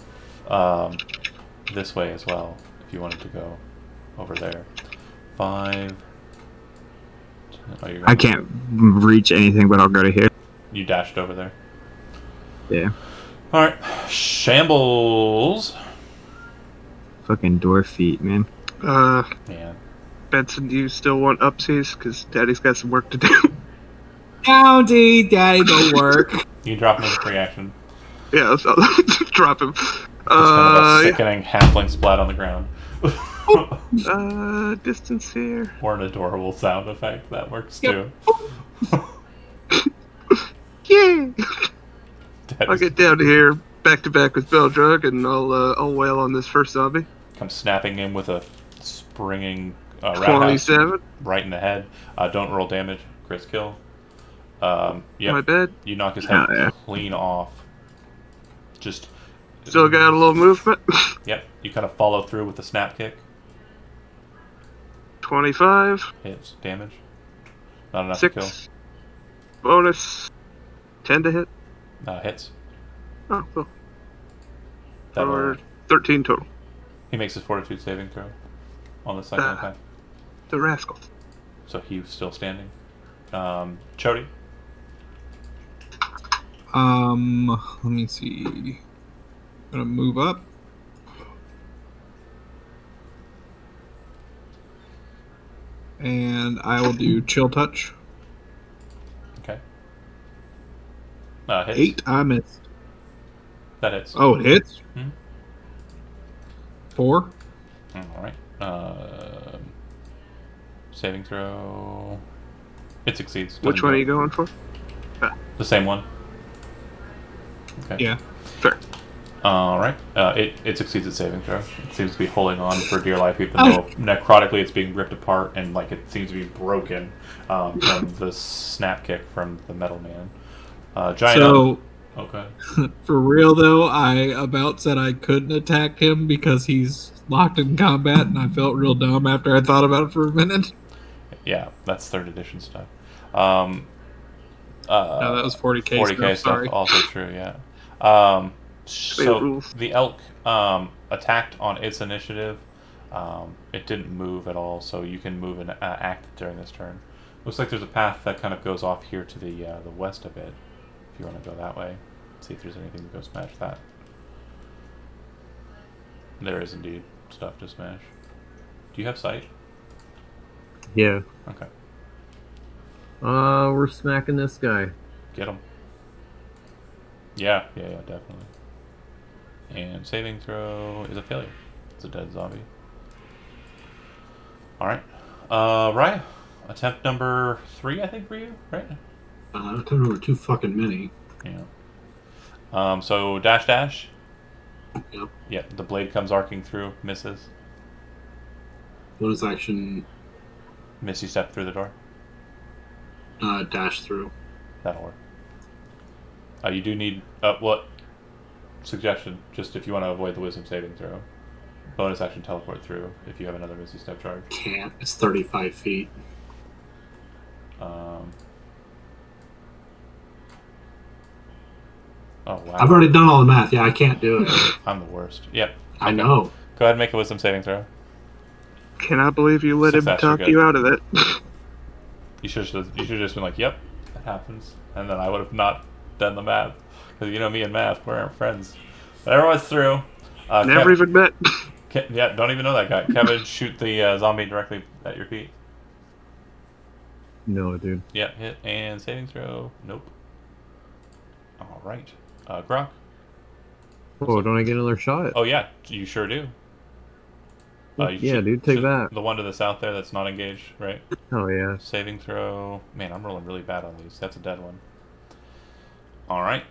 this way as well, if you wanted to go over there. 5. 10, oh, you're I going can't reach anything, but I'll go to here. You dashed over there. Yeah. Alright. Shambles. Fucking dwarf feet, man. Man. Benson, do you still want upsies? Because Daddy's got some work to do. Howdy, Daddy, go work. You can drop him as a free action. Yeah, I'll drop him. Just kind of a sickening halfling splat on the ground. Distance here. Or an adorable sound effect. That works too. Yay! That I'll is- get down to here, back to back with Beldrug, and I'll wail on this first zombie. Come snapping him with a springing roundhouse 27. right in the head. Don't roll damage. Chris kill. My Yep. bad. You knock his head Oh, yeah. clean off. Just. Still got a little movement. Yep. You kind of follow through with the snap kick. 25. Hits damage. Not enough to kill. 6. Bonus. 10 to hit. Hits. Oh, cool. That'll- Or 13 total. He makes his fortitude saving throw on the second Ah. attack. The rascal. So he's still standing. Chody. Let me see. Gonna move up. And I will do chill touch. Okay. Hits. 8, I missed. That hits. Oh, it hits? Hmm. 4. Alright. Saving throw. It succeeds. Which Doesn't one are go. you going for? The same one. Okay. Yeah. Fair. Alright. It succeeds at saving throw. It seems to be holding on for dear life, even though necrotically it's being ripped apart and like it seems to be broken from the snap kick from the metal man. Giant. So, Okay. for real though, I about said I couldn't attack him because he's locked in combat, and I felt real dumb after I thought about it for a minute. Yeah, that's 3rd edition stuff. No, that was 40k. 40k stuff, stuff, sorry. also true, yeah. So rules. the elk attacked on its initiative. It didn't move at all, so you can move and act during this turn. Looks like there's a path that kind of goes off here to the west a bit. If you want to go that way, see if there's anything to go smash that. There is indeed stuff to smash. Do you have sight? Yeah. Okay, We're smacking this guy. get him. Yeah, definitely. And saving throw is a failure. It's a dead zombie. Alright. Raya. Attempt number 3, I think, for you, right? Attempt number 2 fucking many. Yeah. So dash. Yep. Yeah, the blade comes arcing through, misses. Bonus action, Misty step through the door. dash through. That'll work. You do need what suggestion? Just if you want to avoid the wisdom saving throw. Bonus action teleport through if you have another Misty step charge. Can't. It's 35 feet. Oh wow. I've already done all the math. Yeah, I can't do it. I'm the worst. Yep. I Okay. know. Go ahead and make a wisdom saving throw. Cannot believe you let him Success, you're talk good. you out of it. You should have just been like, "Yep, that happens," and then I would have not done the math because you know me and math, we're friends. But everyone's through. Never even met. Yeah, don't even know that guy. Kevin, shoot the zombie directly at your feet. No, dude. Yeah, hit and saving throw. Nope. All right, Grok. Oh, don't I get another shot? Oh yeah, you sure do. Yeah, dude, take that. The one to the south there that's not engaged, right? Oh, yeah. Saving throw. Man, I'm rolling really bad on these. That's a dead one. All right,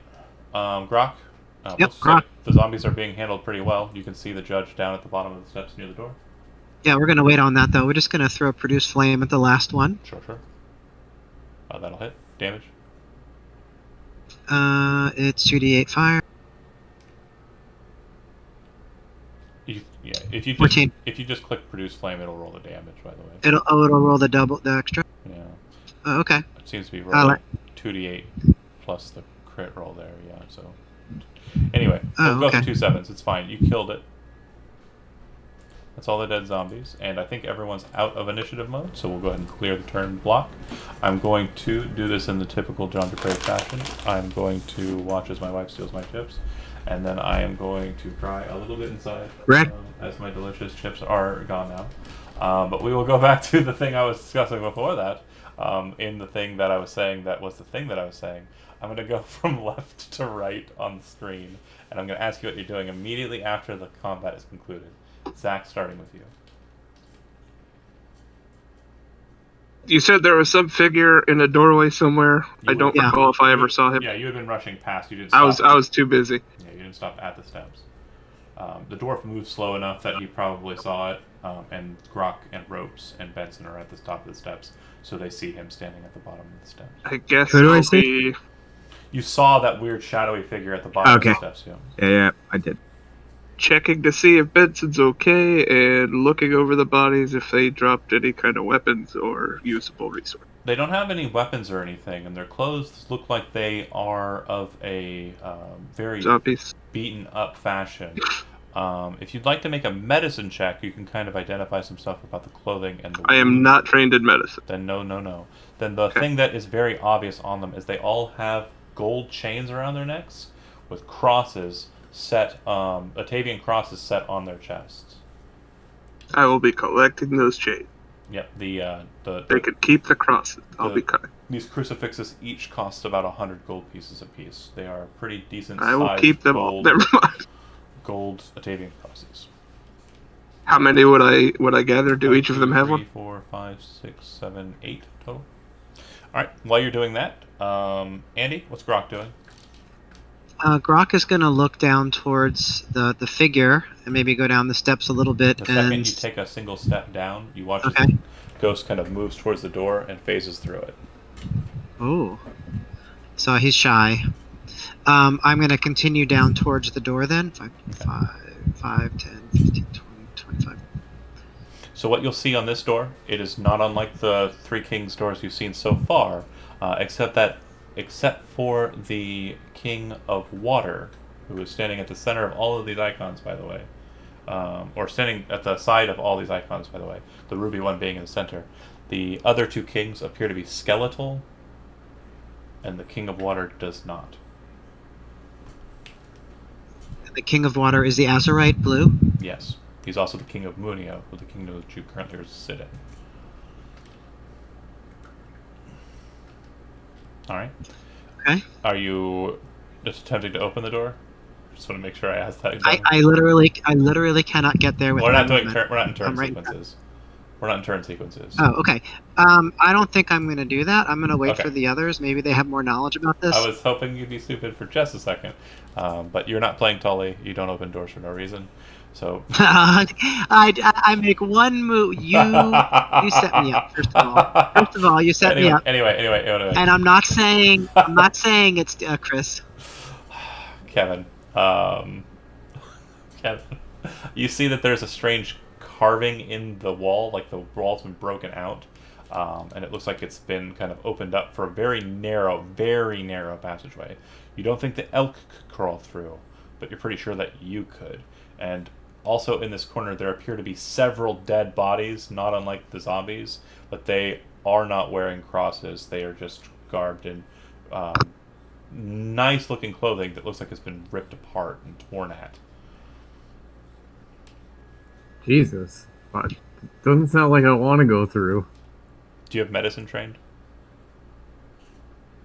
Grok. Yep, so Grok. The zombies are being handled pretty well. You can see the judge down at the bottom of the steps near the door. Yeah, we're gonna wait on that though. We're just gonna throw produce flame at the last one. Sure. That'll hit. Damage. It's 2d8 fire. If you 14. just click produce flame, it'll roll the damage. By the way. It'll roll the extra. Yeah. Oh, okay. It seems to be I rolling like- 2d8 plus the crit roll there. Yeah. So anyway, Oh, go for okay. 2 sevens. It's fine. You killed it. That's all the dead zombies, and I think everyone's out of initiative mode, so we'll go ahead and clear the turn block. I'm going to do this in the typical John Dupre fashion. I'm going to watch as my wife steals my chips, and then I am going to cry a little bit inside as my delicious chips are gone now. But we will go back to the thing I was discussing before that. In the thing that I was saying that was the thing that I was saying. I'm going to go from left to right on the screen, and I'm going to ask you what you're doing immediately after the combat is concluded. Zach, starting with you. You said there was some figure in a doorway somewhere. I don't recall if I ever saw him. Yeah, you had been rushing past. You didn't stop. I was too busy. Yeah, you didn't stop at the steps. The dwarf moved slow enough that he probably saw it, and Grok and Ropes and Benson are at the top of the steps, so they see him standing at the bottom of the steps. I guess Who do I I'll see? be... You saw that weird shadowy figure at the bottom of the steps, yeah. Yeah, I did. checking to see if Benson's okay and looking over the bodies if they dropped any kind of weapons or usable resource. They don't have any weapons or anything, and their clothes look like they are of a very Zombies. beaten up fashion. If you'd like to make a medicine check, you can kind of identify some stuff about the clothing and the I am wounds. not trained in medicine. Then no. Then the thing that is very obvious on them is they all have gold chains around their necks with crosses set, Atavian crosses set on their chests. I will be collecting those chains. Yep, They could keep the crosses. I'll be cutting. These crucifixes each cost about 100 gold pieces apiece. They are pretty decent I will sized keep them all. gold, Never mind. gold Atavian crosses. How many would I gather? Do each of them have 3, one? 4, 5, 6, 7, 8 total. Alright, while you're doing that, Andy, what's Grok doing? Grok is going to look down towards the figure and maybe go down the steps a little bit. The second you take a single step down, you watch as the ghost kind of moves towards the door and phases through it. Oh. So he's shy. I'm going to continue down towards the door then. 5, 10, 15, 20, 25. So what you'll see on this door, it is not unlike the Three Kings doors you've seen so far, except for the King of Water, who is standing at the center of all of these icons, by the way, or standing at the side of all these icons, by the way, the ruby one being in the center. The other two kings appear to be skeletal, and the King of Water does not. The King of Water is the Azurite blue? Yes. He's also the King of Munio, who the kingdom that you currently sit in. Alright. Okay. Are you just attempting to open the door? Just want to make sure I ask that again. I literally cannot get there with We're not movement. we're not in turn right sequences. We're not in turn sequences. Oh, okay. I don't think I'm going to do that. I'm going to wait Okay. for the others. Maybe they have more knowledge about this. I was hoping you'd be stupid for just a second. But you're not playing Tully. You don't open doors for no reason. So I make one move. You set me up. First of all, you set me up. Anyway. And I'm not saying it's Chris. Kevin, you see that there's a strange carving in the wall, like the wall's been broken out, and it looks like it's been kind of opened up for a very narrow passageway. You don't think the elk could crawl through, but you're pretty sure that you could. And also in this corner there appear to be several dead bodies, not unlike the zombies, but they are not wearing crosses. They are just garbed in nice looking clothing that looks like it's been ripped apart and torn at. Jesus. But doesn't sound like I want to go through. Do you have medicine trained?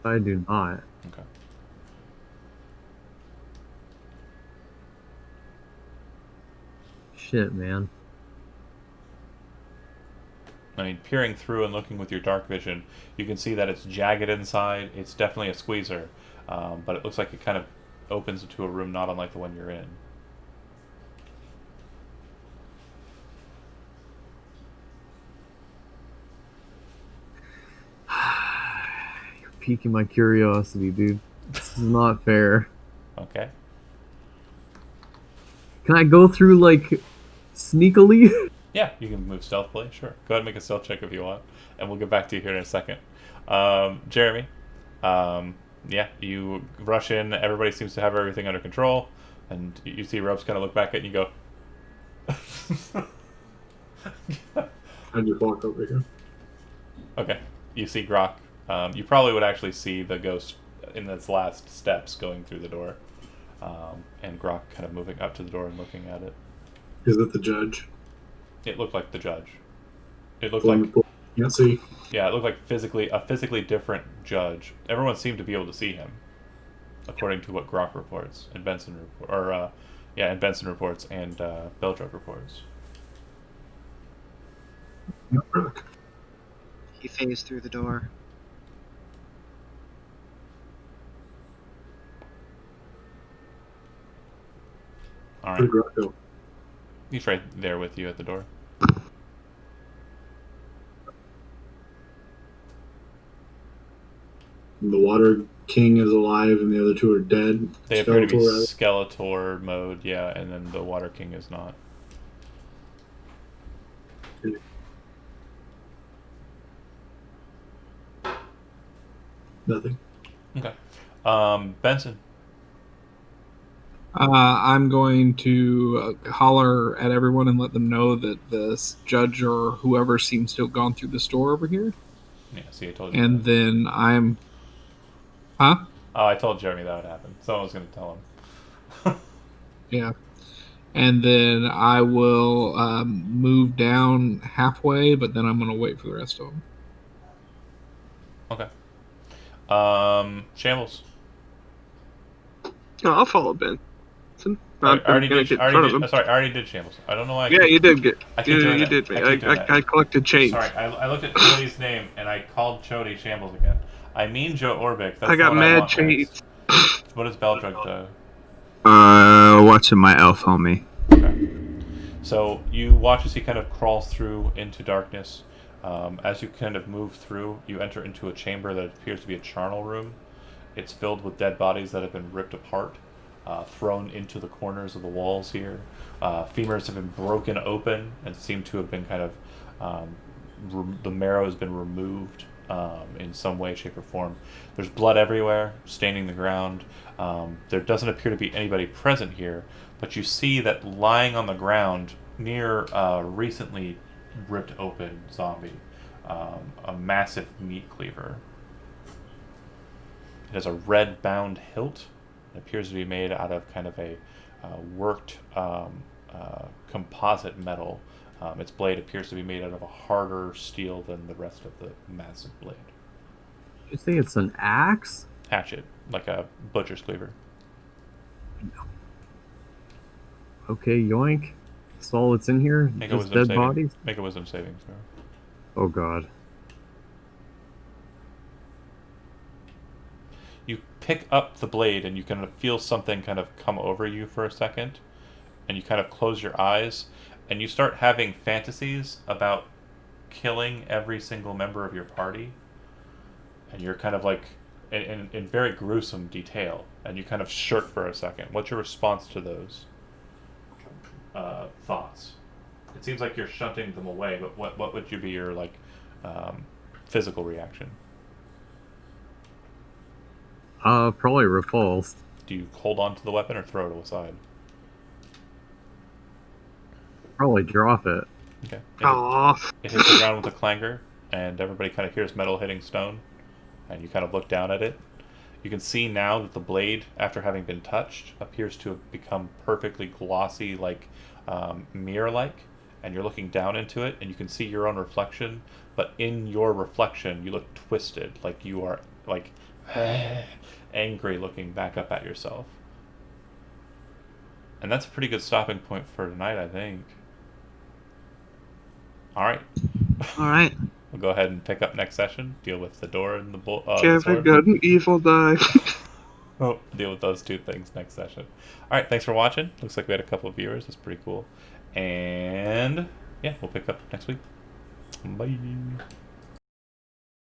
I do not. Okay. Shit, man. I mean, peering through and looking with your dark vision, you can see that it's jagged inside. It's definitely a squeezer, but it looks like it kind of opens into a room not unlike the one you're in. You're piquing my curiosity, dude. is not fair. Okay. Can I go through, like, sneakily? Yeah, you can move stealthily. Sure. Go ahead and make a stealth check if you want, and we'll get back to you here in a second. Jeremy, yeah, you rush in. Everybody seems to have everything under control, and you see Robes kind of look back at you and go. I just walk over here. Okay. You see Grok. You probably would actually see the ghost in its last steps going through the door, and Grok kind of moving up to the door and looking at it. Is it the judge? It looked like the judge. It looked The one like, that can't see. yeah, it looked like a physically different judge. Everyone seemed to be able to see him, according to what Grok reports and Benson and Benson reports and Beldrug reports. Yep, Rook. He phased through the door. All Where'd right, Rook go? he's right there with you at the door. The Water King is alive and the other two are dead. They appear to be Skeletor, rather. Skeletor mode, yeah, and then the Water King is not. Nothing. Okay. Benson. I'm going to holler at everyone and let them know that this judge or whoever seems to have gone through this door over here. Yeah, see, I told you. And that. then I'm... Huh? Oh, I told Jeremy that would happen. Someone was going to tell him. Yeah. And then I will move down halfway, but then I'm going to wait for the rest of them. Okay. Shambles. No, I'll follow Ben. I already did Shambles. I don't know why. Yeah, you did get. I keep doing You that. did. I keep doing that. I collected change. Sorry, I looked at Chody's name and I called Chody Shambles again. I mean Joe Orbic. That's I got the one mad want change. next. What does Beldrug do? Watching my elf homie. Okay. So you watch as he kind of crawls through into darkness. As you kind of move through, you enter into a chamber that appears to be a charnel room. It's filled with dead bodies that have been ripped apart, thrown into the corners of the walls here. Femurs have been broken open and seem to have been kind of, the marrow has been removed in some way, shape, or form. There's blood everywhere, staining the ground. There doesn't appear to be anybody present here, but you see that lying on the ground near a recently ripped open zombie, a massive meat cleaver. It has a red bound hilt. It appears to be made out of kind of a worked composite metal. Its blade appears to be made out of a harder steel than the rest of the massive blade. You say it's an axe? Hatchet, like a butcher's cleaver. Okay, yoink. That's all that's in here? Make a Just wisdom dead saving. bodies? Make a wisdom saving throw. Oh god. You pick up the blade and you kind of feel something kind of come over you for a second, and you kind of close your eyes and you start having fantasies about killing every single member of your party, and you're kind of like in very gruesome detail, and you kind of shirk for a second. What's your response to those thoughts? It seems like you're shunting them away, but what would you be your like physical reaction? Probably repulsed. Do you hold on to the weapon or throw it aside? Probably drop it. Okay. Off. It hits the ground with a clangor, and everybody kind of hears metal hitting stone, and you kind of look down at it. You can see now that the blade, after having been touched, appears to have become perfectly glossy, like mirror-like, and you're looking down into it, and you can see your own reflection, but in your reflection, you look twisted, like you are, like, angry looking back up at yourself. And that's a pretty good stopping point for tonight, I think. Alright. Alright. We'll go ahead and pick up next session. Deal with the door and the Gavin sword. got an evil die. Oh, deal with those two things next session. Alright, thanks for watching. Looks like we had a couple of viewers. That's pretty cool. And yeah, we'll pick up next week. Bye.